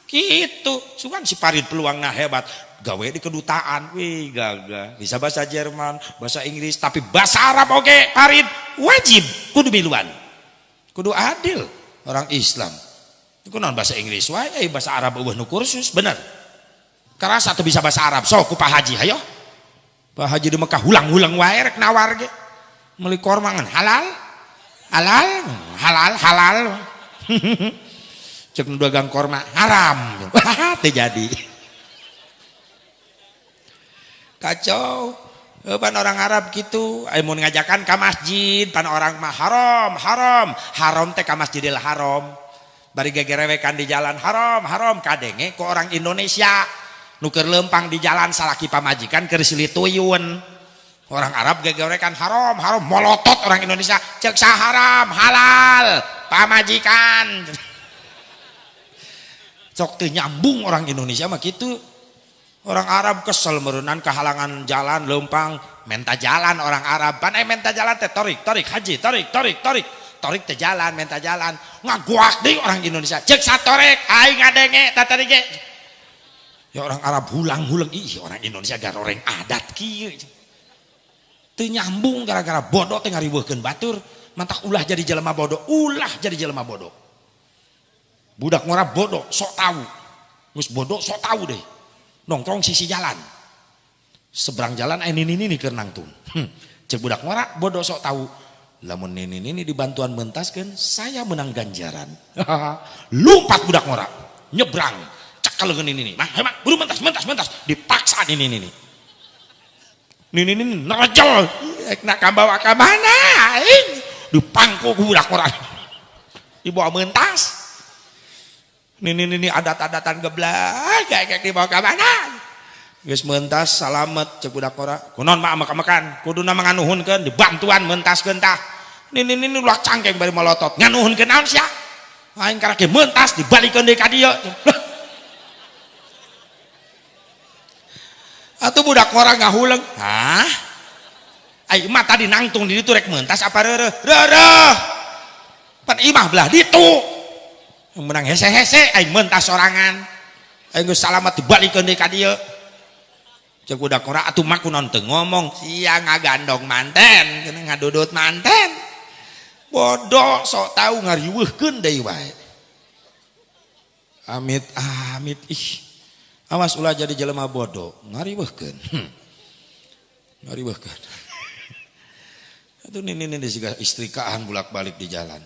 Kitu. Sugan si Farid peluangna hebat. Gawe di kedutaan. Wih gagah. Bisa bahasa Jerman, bahasa Inggris tapi bahasa Arab oge Farid wajib kudu miluan. Kudu adil orang Islam. Iku naon bahasa Inggris wae bahasa Arab eueuh nu kursus bener. Karasa teu bisa bahasa Arab sok ku Pak Haji hayo. Pak Haji di Mekah hulang-hulang wae rek nawar ge. Meuli korma ngan halal. Cek nu dagang korma haram. Teu jadi. Kacau. Pan orang Arab gitu, mun ngajakan ka masjid, pan orang mah haram teh ka Masjidil Haram. Bari gegerewekan di jalan haram kadenge ku orang Indonesia nu keur lempang di jalan salaki pamajikan keur silih tuyun. Orang Arab gegerewekan haram molotot orang Indonesia cek saharam halal pamajikan. Sok teu nyambung orang Indonesia mah kitu. Orang Arab kesel meureunnan kehalangan jalan lempang menta jalan orang Arab pan menta jalan teh torik haji torik teh jalan menta jalan ngaguak deui orang Indonesia cek satorek aing ngadenge tatari ge ya orang Arab hulang-hulang ih orang Indonesia garoreng adat kieu teu nyambung gara-gara bodoh teh ngariweuhkeun batur mantak ulah jadi jelema bodoh budak ngora bodoh sok tahu geus bodoh sok tahu deh nongkrong sisi jalan seberang jalan ini keur nangtung cek budak ngora bodoh sok tahu lamun ini dibantuan mentaskeun saya menang ganjaran. Lumpat budak ngora nyebrang cakaleun ini mah buru mentas dipaksa ini nerejel nak kambawa ka mana dipangku budak ngora dibawa mentas ini adat-adatan geblak kayak dibawa ka mana geus mentas salamet cek budak ngora kunaon mah makan kuduna manganuhunkeun dibantuan mentaskeun tah ini ulah cangkeng bari molotot nganuhunkeun naon sia aing karake mentas dibalikeun deui ka dieu atuh budak ngora ngahuleung aing mah tadi nangtung di ditu rek mentas apa reureuh pan imah belah ditu menang hese-hese aing mentas sorangan aing geus salamet dibalikeun deui ka dieu cek budak ngora atuh mah kunaon teu ngomong sia ngagandong manten kena ngadudut manten bodoh sok tahu ngariweuhkeun deui wae amit awas ulah jadi jelema bodoh ngariweuhkeun atuh ini siga istrikaan bolak-balik di jalan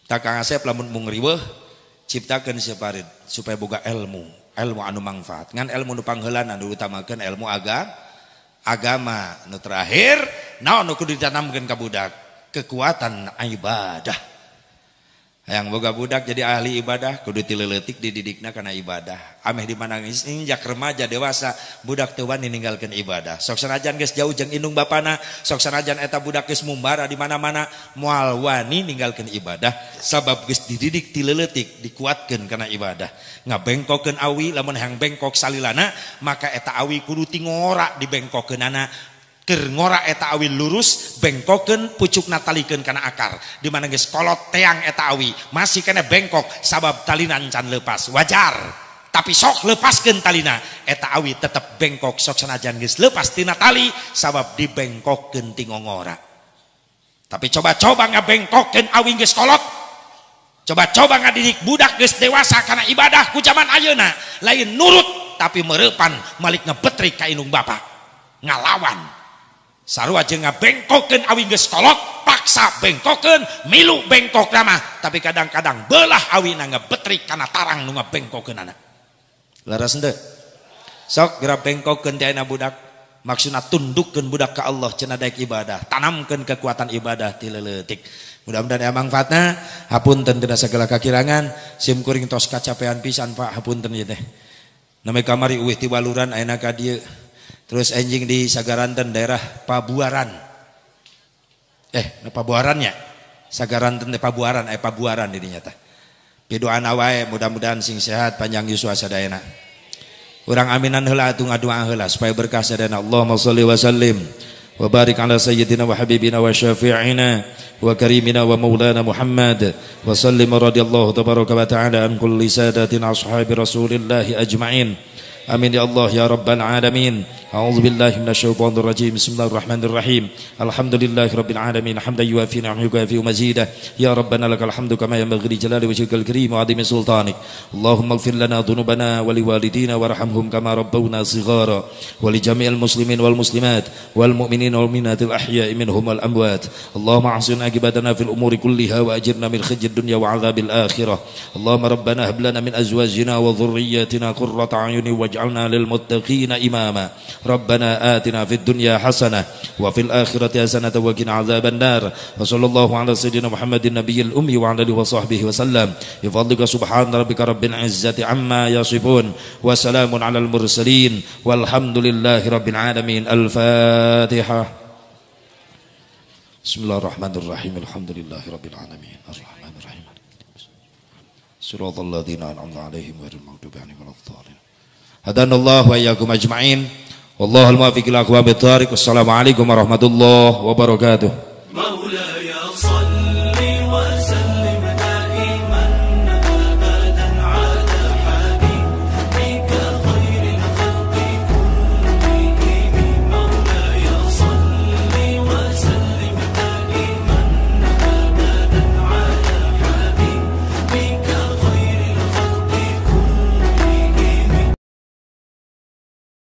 tak Kang Asep lamun mung ngriweuh ciptakeun si Farid supaya boga ilmu anu manfaat ngan ilmu nu pangheula anu utamakeun ilmu agama nu terakhir naon nu kudu ditanamkeun ka budak kekuatan ibadah Hayang boga budak jadi ahli ibadah kudu tileuletik dididikna kana ibadah. Ameh di mana injak remaja dewasa budak teu wani ninggalkeun ibadah. Sok sanajan geus jauh jeung indung bapana, sok sanajan eta budak geus mumbara di mana-mana moal wani ninggalkeun ibadah sabab geus dididik tileuletik dikuatkeun kana ibadah. Ngabengkokeun awi lamun hayang bengkok salilana maka eta awi kudu tingora dibengkokeunana. Keur ngora eta awi lurus bengkokeun pucukna talikeun kana akar di mana geus kolot teang eta awi masih kena bengkok sabab talina can leupas wajar tapi sok lepaskeun talina eta awi tetep bengkok sok sanajan geus leupas tina tali sabab dibengkokkeun ti ngongora. Tapi coba-coba ngabengkokkeun awi geus kolot, coba-coba ngadidik budak geus dewasa kana ibadah ku zaman ayeuna lain nurut tapi mereupan malik ngebetrik ka indung bapa ngalawan. Sarua jeung ngabengkokeun awi geus kolot paksa bengkokeun milu bengkok nama tapi kadang-kadang belah awina ngebetrik kana tarang nu ngabengkokeunana. Laras henteu? Sok geura bengkokeun ti ayeuna budak maksudna tundukkeun budak ka Allah cenah daek ibadah, tanamkeun kekuatan ibadah ti leuletik. Mudah-mudahan aya mangfaatna. Hapunten tina sagala kakirangan, sim kuring tos kacapean pisan Pak, hapunten ieu teh. Nami kamari uwih ti waluran ayeuna ka dieu. Terus enjing di Sagaranten daerah Pabuaran. Pabuarannya. Sagaranten Pabuaran, Pabuaran didinya teh. Pidoana wae mudah-mudahan sing sehat panjang yuswa sadayana. Urang aminan heula atuh ngadoa heula supaya berkah sadayana. Allahumma shalli wa sallim wa barik ala sayyidina wa habibina wa syafi'ina wa karimina wa maulana Muhammad wa sallim radhiyallahu tabaraka wa ta'ala an kulli sadatina ashabi Rasulillahi ajma'in. Amin ya Allah ya Rabbal Alamin. A'udzu billahi minasyaitonir rajim. Bismillahirrahmanirrahim. Alhamdulillahirabbil alamin hamdan yuwafi ni'amahu wa yukafi mazidah. Ya Rabbana lakal hamdu kama yanbaghi li jalali wajhikal karim wa 'azimi sultanik. Allahumma ighfir lana dhunubana wa liwalidina warhamhum kama rabbawna shighara wa li jami'il muslimin wal muslimat wal mu'minina wal mu'minatil ahya'i minhum wal amwat. Allahumma ahsin aqibatana fil umuri kulliha wa ajirna min khizyid dunya wa 'adzabil akhirah. Allahumma rabbana hab lana min azwajina wa dhurriyyatina qurrata a'yunin waj'alna lil muttaqina imama. ربنا آتنا في الدنيا حسنة وفي الآخرة حسنة وقنا عذاب النار وصلى الله على سيدنا محمد النبي الأمي وعلى آله وصحبه وسلم بفضلك سبحان ربك رب العزة عما يصفون وسلام على المرسلين والحمد لله رب العالمين. الفاتحة. بسم الله الرحمن الرحيم الحمد لله رب العالمين الرحمن الرحيم صراط الذين أنعمت عليهم غير المغضوب عليهم ولا الضالين. هدانا الله وإياكم أجمعين. Wallahul muwaffiq ila aqwamit thariq. Wassalamualaikum warahmatullahi wabarakatuh.